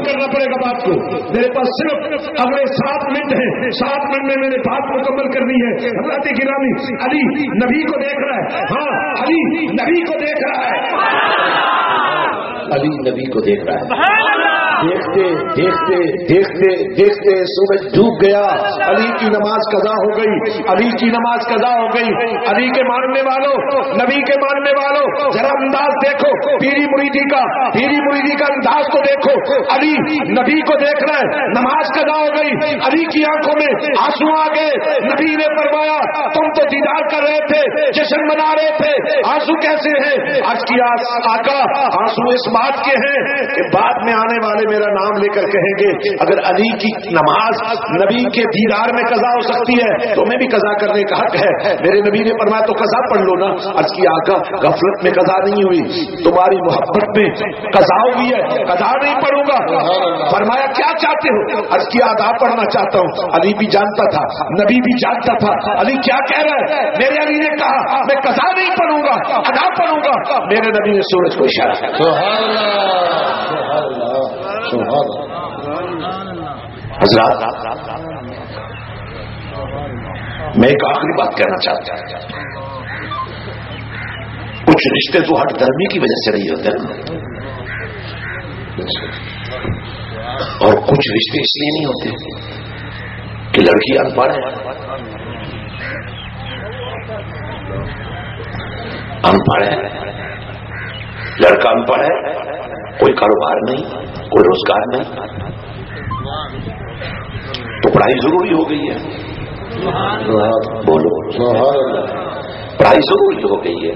کرنا پڑے گا بات کو. میرے پاس صرف اگلے 7 منٹ ہیں. 7 منٹ میں میرے بات مکمل کرنی ہے. حضرت گرامی علی نبی کو دیکھ رہا ہے. ہاں علی نبی کو دیکھ رہا ہے. علی نبی کو دیکھ رہا ہے. دیکھتے دیکھتے دیکھتے دیکھتے سورج ڈوب گیا، علی کی نماز قضا ہو گئی، علی کی نماز قضا ہو گئی۔ علی کے ماننے والوں، نبی کے ماننے والوں، ذرا انداز دیکھو پیری مریدی کا، پیری مریدی کا انداز کو دیکھو۔ علی نبی کو دیکھ رہا ہے، نماز قضا ہو گئی، علی کی آنکھوں میں آنسو آ گئے۔ نبی نے فرمایا تم تو دیدار کر رہے تھے، جشن منا رہے تھے، آنسو کیسے ہیں؟ آج کی آقا آنسو اس بات کے ہیں کہ بعد میں آنے والے میرا نام لے کر کہیں گے اگر علی کی نماز نبی کے دیدار میں قضا ہو سکتی ہے تو میں بھی قضا کرنے کا حق ہے۔ میرے نبی نے فرمایا تو قضا پڑھ لو نا۔ عرض کی آقا غفلت میں قضا نہیں ہوئی، تمہاری محبت میں قضا ہوئی ہے، قضا نہیں پڑھوں گا۔ فرمایا کیا چاہتے ہو؟ عرض کی ادا پڑھنا چاہتا ہوں۔ علی بھی جانتا تھا، نبی بھی جانتا تھا علی کیا کہہ رہا ہے۔ میرے علی نے کہا میں قضا نہیں پڑھوں گا، ادا پڑھوں گا۔ میرے نبی نے سورج کو اشارہ کیا۔ سبحان اللہ، سبحان اللہ۔ حضرات میں ایک آخری بات کہنا چاہتا ہوں، کچھ رشتے تو ہٹ دھرمی کی وجہ سے نہیں ہوتے نا، اور کچھ رشتے اس لیے نہیں ہوتے کہ لڑکی ان پڑھ ہے، ان پڑھ ہے، لڑکا ان پڑھ ہے، کوئی کاروبار نہیں، کوئی روزگار نہیں، تو پڑھائی ضروری ہو گئی ہے۔ بولو پڑھائی ضروری ہو گئی ہے،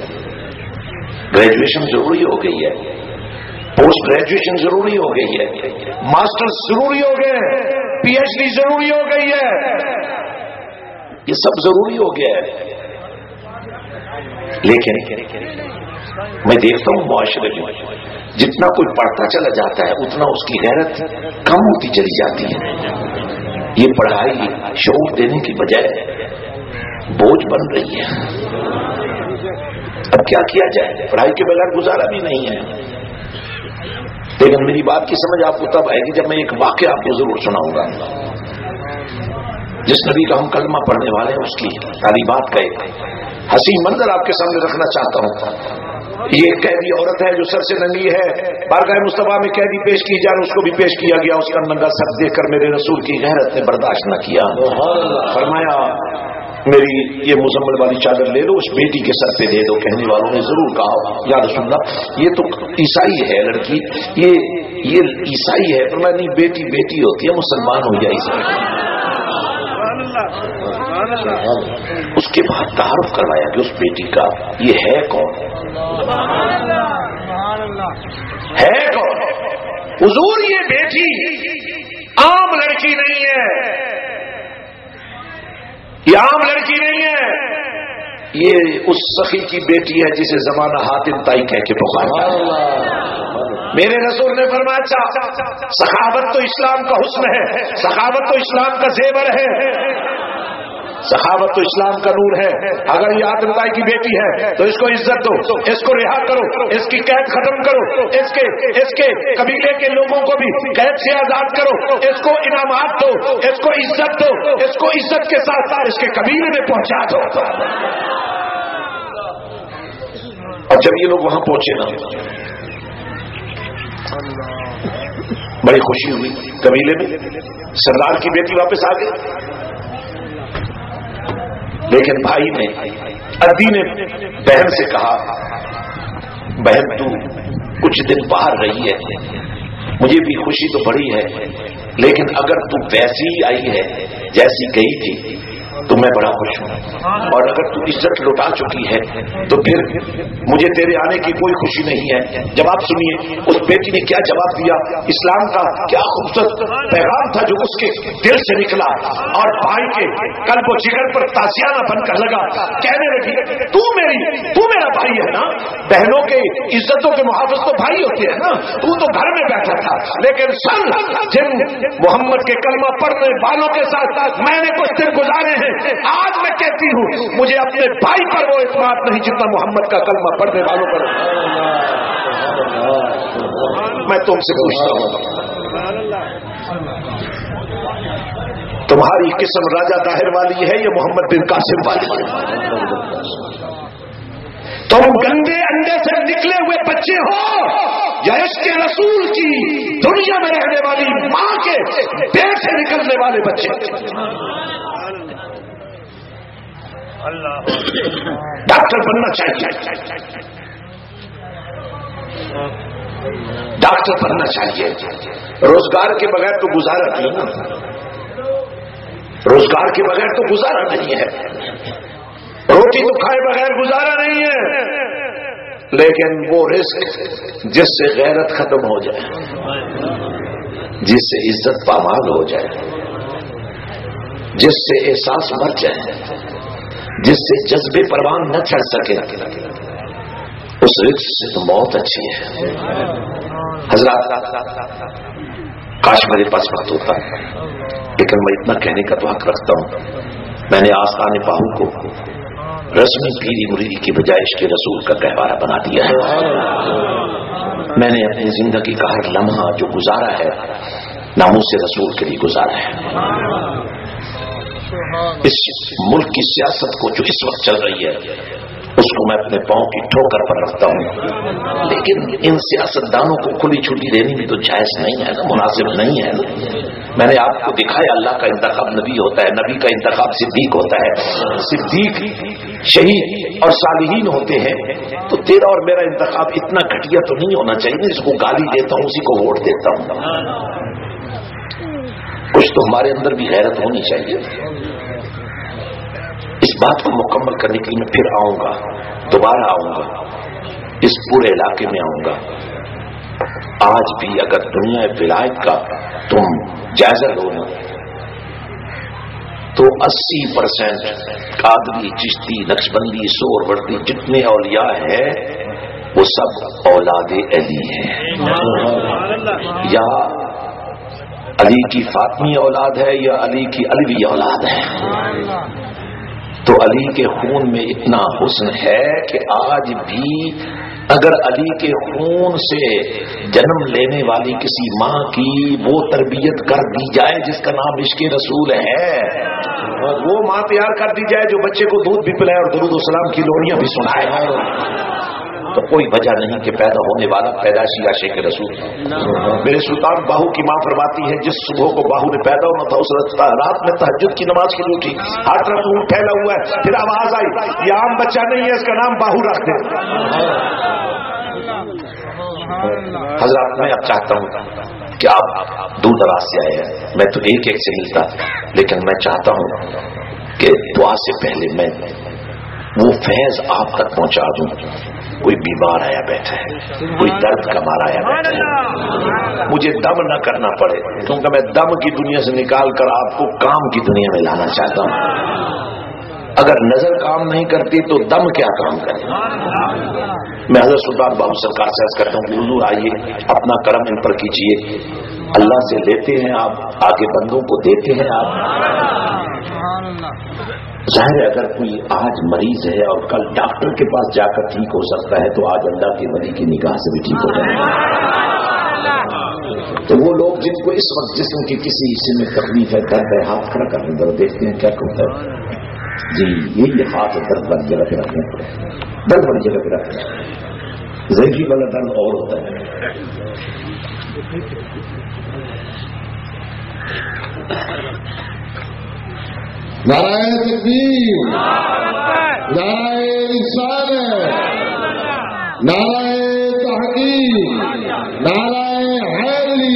گریجویشن ضروری ہو گئی ہے، پوسٹ گریجویشن ضروری ہو گئی ہے، ماسٹرز ضروری ہو گئے، پی ایچ ڈی ضروری ہو گئی ہے، یہ سب ضروری ہو گیا ہے۔ لیکن میں دیکھتا ہوں معاشرے میں جتنا کوئی پڑھتا چلا جاتا ہے اتنا اس کی غیرت کم ہوتی چلی جاتی ہے۔ یہ پڑھائی شعور دینے کی بجائے بوجھ بن رہی ہے۔ اب کیا کیا جائے، پڑھائی کے بغیر گزارا بھی نہیں ہے۔ لیکن میری بات کی سمجھ آپ کو تب آئے گی جب میں ایک واقعہ آپ کو ضرور سناؤں گا۔ جس نبی کا ہم کلمہ پڑھنے والے ہیں اس کی تعلیمات کا ایک حسین منظر آپ کے سامنے رکھنا چاہتا ہوں۔ یہ ایک قیدی عورت ہے جو سر سے ننگی ہے، بارگاہ مصطفیٰ میں قیدی پیش کی جائے، اس کو بھی پیش کیا گیا، اس کا ننگا سر دیکھ کر میرے رسول کی غیرت نے برداشت نہ کیا، فرمایا میری یہ مزمل والی چادر لے لو، اس بیٹی کے سر پہ دے دو۔ کہنے والوں نے ضرور کہا یا رسول اللہ یہ تو عیسائی ہے لڑکی، یہ عیسائی ہے۔ فرمایا نہیں، بیٹی بیٹی ہوتی ہے، مسلمان ہو جائے عیسائی۔ اس کے بعد تعارف کروایا کہ اس بیٹی کا یہ ہے کون، ہے کون؟ حضور یہ بیٹی عام لڑکی نہیں ہے، یہ عام لڑکی نہیں ہے، یہ اس سخی کی بیٹی ہے جسے زمانہ حاتم تائی کہہ کے پکارتا ہے۔ میرے رسول نے فرمایا اچھا سخاوت تو اسلام کا حسن ہے، سخاوت تو اسلام کا زیور ہے، سخاوت تو اسلام کا نور ہے۔ اگر یہ حاتم تائی کی بیٹی ہے تو اس کو عزت دو، اس کو رہا کرو، اس کی قید ختم کرو، اس کے قبیلے کے لوگوں کو بھی قید سے آزاد کرو، اس کو انعامات دو، اس کو عزت دو، اس کو عزت کے ساتھ ساتھ اس کے قبیلے میں پہنچا دو۔ اور جب یہ لوگ وہاں پہنچے نا بڑی خوشی ہوئی، قبیلے میں سردار کی بیٹی واپس آ گئی۔ لیکن بھائی نے ادی نے بہن سے کہا بہن تو کچھ دن باہر رہی ہے، مجھے بھی خوشی تو بڑی ہے، لیکن اگر تو ویسی ہی آئی ہے جیسی گئی تھی تو میں بڑا خوش ہوں، اور اگر تو عزت لوٹا چکی ہے تو پھر مجھے تیرے آنے کی کوئی خوشی نہیں ہے۔ جواب سنیے اس بیٹی نے کیا جواب دیا، اسلام کا کیا خوبصورت پیغام تھا جو اس کے دل سے نکلا، اور بھائی کے قلب و جگر پر تازیانہ بن کر لگا۔ کہنے لگی تو میرا بھائی ہے نا، بہنوں کے عزتوں کے محافظ تو بھائی ہوتے ہیں نا، تو گھر میں بیٹھا تھا، لیکن سن جن محمد کے کلمہ پڑھنے والوں کے ساتھ میں نے کچھ دن گزارے ہیں، آج میں کہتی ہوں مجھے اپنے بھائی پر وہ اعتماد نہیں جتنا محمد کا کلمہ پڑھنے والوں پر۔ میں تم سے پوچھتا ہوں تمہاری قسم راجہ طاہر والی ہے یا محمد بن قاسم والی؟ تم گندے انڈے سے نکلے ہوئے بچے ہو یا عشق رسول کی دنیا میں رہنے پڑھنے والے بچے. ڈاکٹر بننا چاہیے, ڈاکٹر بننا چاہیے. روزگار کے بغیر تو گزارا نہیں ہے, روزگار کے بغیر تو گزارا نہیں ہے, روٹی تو کھائے بغیر گزارا نہیں ہے, لیکن وہ رزق جس سے غیرت ختم ہو جائے, جس سے عزت پامال ہو جائے, جس سے احساس مر جائے, جس سے جذبے پروان نہ چڑھ سکے, اس رزق سے تو موت اچھی ہے. حضرات کاش میرے پاس وقت ہوتا, لیکن میں اتنا کہنے کا تو حق رکھتا ہوں. میں نے آستان باہو کو رسمی پیری مریدی کی بجائے عشق رسول کا گہوارہ بنا دیا ہے. میں نے اپنی زندگی کا ہر لمحہ جو گزارا ہے ناموس رسول کے لیے گزارا ہے. اس ملک کی سیاست کو جو اس وقت چل رہی ہے اس کو میں اپنے پاؤں کی ٹھوکر پر رکھتا ہوں, لیکن ان سیاستدانوں کو کھلی چھٹی دینی بھی تو جائز نہیں ہے نا, مناسب نہیں ہے نا. میں نے آپ کو دکھایا اللہ کا انتخاب نبی ہوتا ہے, نبی کا انتخاب صدیق ہوتا ہے, صدیق شہید اور صالحین ہوتے ہیں. تو تیرا اور میرا انتخاب اتنا گھٹیا تو نہیں ہونا چاہیے جس کو گالی دیتا ہوں اسی کو ووٹ دیتا ہوں. کچھ تو ہمارے اندر بھی غیرت ہونی چاہیے. اس بات کو مکمل کرنے کے لیے میں پھر آؤں گا, دوبارہ آؤں گا, اس پورے علاقے میں آؤں گا. آج بھی اگر دنیا ولایت کا تم جائزہ لو نا تو 80% قادری, چشتی, نقشبندی, سور وردی جتنے اولیاء ہیں وہ سب اولاد علی ہیں, یا علی کی فاطمی اولاد ہے یا علی کی علوی اولاد ہے. تو علی کے خون میں اتنا حسن ہے کہ آج بھی اگر علی کے خون سے جنم لینے والی کسی ماں کی وہ تربیت کر دی جائے جس کا نام عشق رسول ہے, وہ ماں تیار کر دی جائے جو بچے کو دودھ بھی پلائے اور درود و سلام کی لوریاں بھی سنائے, تو کوئی وجہ نہیں کہ پیدا ہونے والا پیدائشی عاشق رسول. میرے سلطان باہو کی ماں فرماتی ہے جس صبح کو باہو نے پیدا ہونا تھا اس رات میں تہجد کی نماز کے لیے اٹھی, ہر طرف اونٹ پھیلا ہوا ہے, پھر آواز آئی یہ عام بچہ نہیں ہے اس کا نام باہو رکھ دے. حضرات میں اب چاہتا ہوں کہ آپ دور دراز سے آئے ہیں, میں تو ایک ایک سے ملتا, لیکن میں چاہتا ہوں کہ دعا سے پہلے میں وہ فیض آپ تک پہنچا دوں. کوئی بیمار آیا بیٹھا ہے, کوئی درد کا مارا آیا بیٹھا ہے, مجھے دم نہ کرنا پڑے, کیونکہ میں دم کی دنیا سے نکال کر آپ کو کام کی دنیا میں لانا چاہتا ہوں. اگر نظر کام نہیں کرتی تو دم کیا کام کرے. میں حضرت سلطان باہو سرکار سے عرض کرتا ہوں کہ حضور آئیے اپنا کرم ان پر کیجیے, اللہ سے لیتے ہیں آپ, آگے بندوں کو دیتے ہیں آپ. ظاہر ہے اگر کوئی آج مریض ہے اور کل ڈاکٹر کے پاس جا کر ٹھیک ہو سکتا ہے تو آج اللہ کے ولی کی نگاہ سے بھی ٹھیک ہو جائے گا. تو وہ لوگ جن کو اس وقت جسم کی کسی حصے میں تکلیف ہے درد ہے, ہاتھ کھڑا کر دیں, دیکھتے ہیں کیا کرتا ہے. جی یہی ہاتھ درد والی جگہ پہ رکھنا پڑے, درد والی جگہ پہ رکھنا ہے, زندگی والا درد اور ہوتا ہے. نعرہ تکبیر, نعرہ رسالت, نعرہ تحقیق, نعرہ حیدری.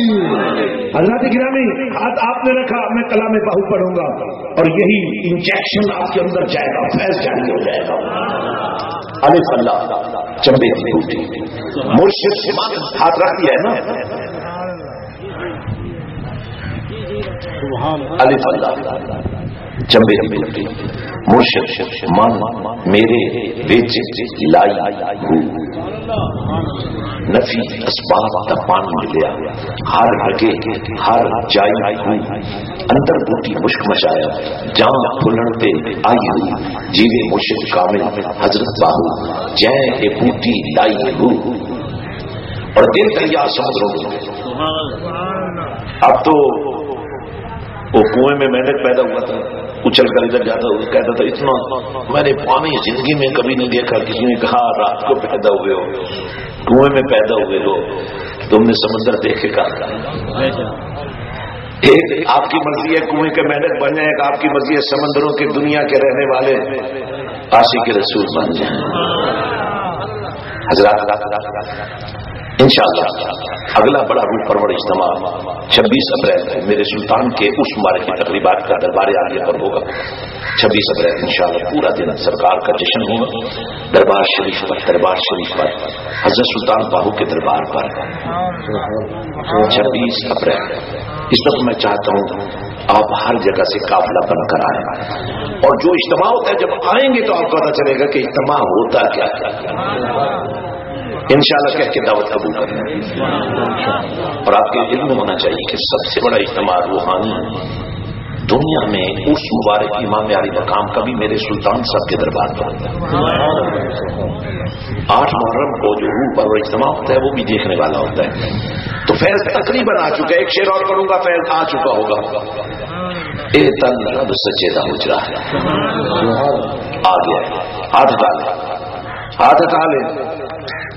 حضرات گرامی ہاتھ آپ نے رکھا, میں کلام باہو پڑھوں گا اور یہی انجیکشن آپ کے اندر جائے گا, فیض جاری ہو جائے گا. الف اللہ چمبے کی بوٹی مرشد ہاتھ رکھ دیا ہے نا, الف اللہ چمبے کی بوٹی مرشد من میرے بیچ لائی ہوں, نفی اسباب تپان ملیا, ہر لگے ہر جائی ہوں, اندر بوٹی مشک مچایا جان پھلن پہ آئی ہوں, جیوے مرشد کامل حضرت باہو جے اے بوٹی لائی ہوں, اور دل دریا سمندروں میں. اب تو وہ کنویں میں مینڈک پیدا ہوا تھا, اچھل کر ادھر جاتا ہوا, کہتا تھا اتنا میں نے پانی زندگی میں کبھی نہیں دیکھا. کسی نے کہا رات کو پیدا ہوئے ہو, کنویں میں پیدا ہوئے ہو, تم نے سمندر دیکھ کے کہا. ایک آپ کی مرضی ہے کنویں کے مینڈک بن جائیں، ایک آپ کی مرضی ہے سمندروں کی دنیا کے رہنے والے عاشق رسول بن جائیں۔ حضرات انشاءاللہ اگلا بڑا روح پرور اجتماع 26 اپریل کو میرے سلطان کے اس مبارک کی تقریبات کا دربار عالیہ پر ہوگا۔ 26 اپریل انشاءاللہ پورا دن سرکار کا جشن ہوگا دربار شریف پر حضرت سلطان باہو کے دربار پر 26 اپریل۔ اس وقت میں چاہتا ہوں آپ ہر جگہ سے قافلہ بن کر آئیں، اور جو اجتماع ہوتا ہے جب آئیں گے تو آپ کو پتا چلے گا کہ اجتماع ہوتا کیا انشاءاللہ کہہ کے دعوت قبول کرنا۔ اور آپ کے علم میں ہونا چاہیے کہ سب سے بڑا اجتماع روحانی دنیا میں اس مبارک امام عالی مقام کا بھی میرے سلطان صاحب کے دربار پر ہوتا ہے۔ 8 محرم کو جو روح پر اجتماع ہوتا ہے وہ بھی دیکھنے والا ہوتا ہے۔ تو فیض تقریباً آ چکا ہے، ایک شعر اور پڑھوں گا، فیض آ چکا ہوگا۔ اے تن رب سچیدہ حجرا ہے، آ گیا ہے، ہاتھ ہٹا لے۔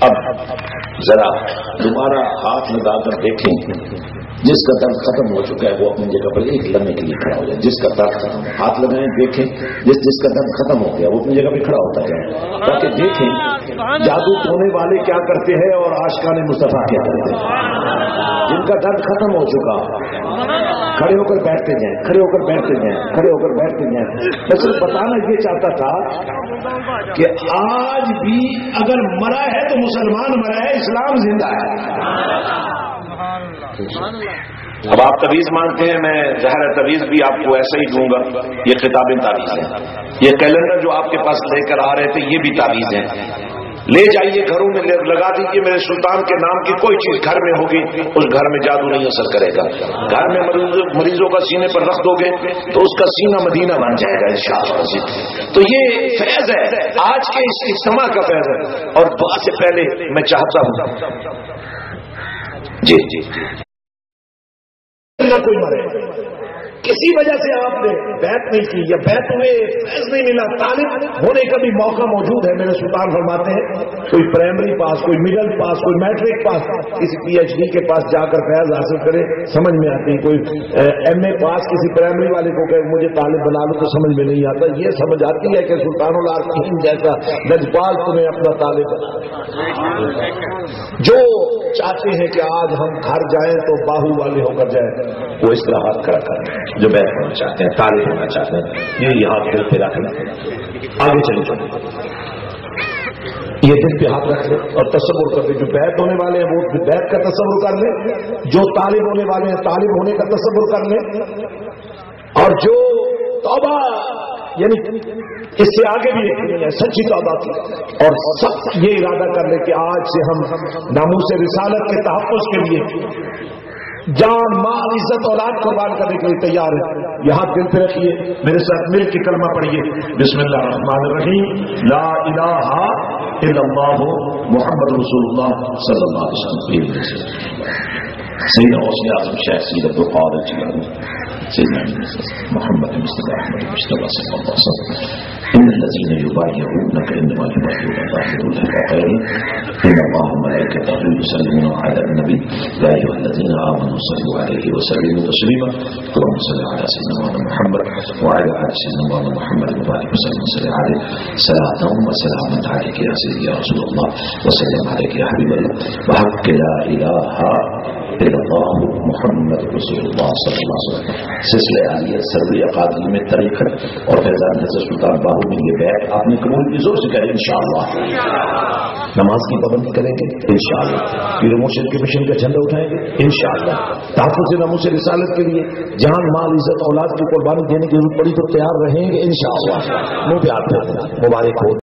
اب ذرا دوبارہ ہاتھ لگا کر دیکھیں، جس کا درد ختم ہو چکا ہے وہ اپنی جگہ پر ایک لمحے کے لیے کھڑا ہو جائے۔ جس کا درد ختم، ہاتھ لگائیں دیکھیں، جس کا درد ختم ہو گیا وہ اپنی جگہ پہ کھڑا ہوتا ہے، تاکہ دیکھیں جادو ٹونے والے کیا کرتے ہیں اور عاشقان مصطفیٰ کیا کرتے ہیں۔ جن کا درد ختم ہو چکا کھڑے ہو کر بیٹھتے جائیں، کھڑے ہو کر بیٹھتے جائیں، کھڑے ہو کر بیٹھتے جائیں۔ میں صرف بتانا یہ چاہتا تھا کہ آج بھی اگر مرا ہے تو مسلمان مرا ہے، اسلام زندہ ہے۔ اب آپ تویز مانگتے ہیں، میں ظاہر تویز بھی آپ کو ایسا ہی دوں گا۔ یہ کتابیں تعویذ ہیں، یہ کیلنڈر جو آپ کے پاس لے کر آ رہے تھے یہ بھی تعویذ ہیں، لے جائیے گھروں میں لگا دیجیے۔ میرے سلطان کے نام کی کوئی چیز گھر میں ہوگی اس گھر میں جادو نہیں اثر کرے گا۔ گھر میں مریضوں کا سینے پر رکھ دو گے تو اس کا سینہ مدینہ بن جائے گا انشاءاللہ۔ تو یہ فیض ہے، آج کے اس اجتماع کا فیض ہے۔ اور دعا سے پہلے میں چاہتا ہوں جی نہ کوئی مرے، کسی وجہ سے آپ نے بیعت نہیں کی یا بیعت میں فیض نہیں ملا، طالب ہونے کا بھی موقع موجود ہے۔ میرے سلطان فرماتے ہیں کوئی پرائمری پاس، کوئی مڈل پاس، کوئی میٹرک پاس، کسی پی ایچ ڈی کے پاس جا کر فیض حاصل کرے، سمجھ میں آتی۔ کوئی ایم اے پاس کسی پرائمری والے کو کہے مجھے طالب بنا لو تو سمجھ میں نہیں آتا۔ یہ سمجھ آتی ہے کہ سلطان العارفین جیسا لجپال تمہیں اپنا طالب بنا۔ جو چاہتے ہیں کہ آج ہم گھر جائیں تو باہو والے ہو کر جائیں، وہ اس طرح ہاتھ کھڑا کریں۔ جو بیعت ہونا چاہتے ہیں، طالب ہونا چاہتے ہیں، یہ ہاتھ دل پہ رکھ لیں، آگے چلے جائیں، یہ دل پہ ہاتھ رکھ لیں اور تصور کر لیں۔ جو بیعت ہونے والے ہیں وہ بیعت کا تصور کر لیں، جو طالب ہونے والے ہیں طالب ہونے کا تصور کر لیں، اور جو توبہ یعنی اس سے آگے بھی ہے سچی توبہ کی، اور سب یہ ارادہ کر لیں کہ آج سے ہم ناموس رسالت کے تحفظ کے لیے جان مال عزت اولاد قربان کرنے کے لیے تیار ہے۔ یہاں دل پہ رکھیے، میرے ساتھ مل کے کلمہ پڑھیے، بسم اللہ الرحمن الرحیم، لا الہ الا اللہ محمد رسول اللہ صلی اللہ علیہ وسلم۔ سیدنا غوث اعظم شیخ سید عبدالقادر جیلانی، سیدنا محمد مصطفیٰ احمد مصطفیٰ صلی اللہ علیہ وسلم۔ ان الذين يبايعونك انما يبايعون الله يد الفقير ان الله وملائكته يصلون على النبي يا ايها الذين امنوا صلوا عليه وسلموا تسليما اللهم صل على سيدنا محمد وعلى ال سيدنا محمد وبارك وسلم عليه صلاة وسلاما عليك يا سيدي يا رسول الله وسلم عليك يا حبيب الله وحق لا اله الا اللہ محمد رسول اللہ صلی اللہ علیہ وسلم۔ سلسلہ عالیہ سروی اقادری میں طریقت اور فیضان حضرت سلطان باہو میں یہ بیعت آپ نے قبول کی، زور سے کریں انشاءاللہ۔ نماز کی پابندی کریں گے انشاءاللہ، پیر مرشد کے مشن کا جھنڈا اٹھائیں گے انشاءاللہ، تحفظ ناموس رسالت کے لیے جان مال عزت اولاد کی قربانی دینے کی ضرورت پڑی تو تیار رہیں گے انشاءاللہ۔ مبارک ہو۔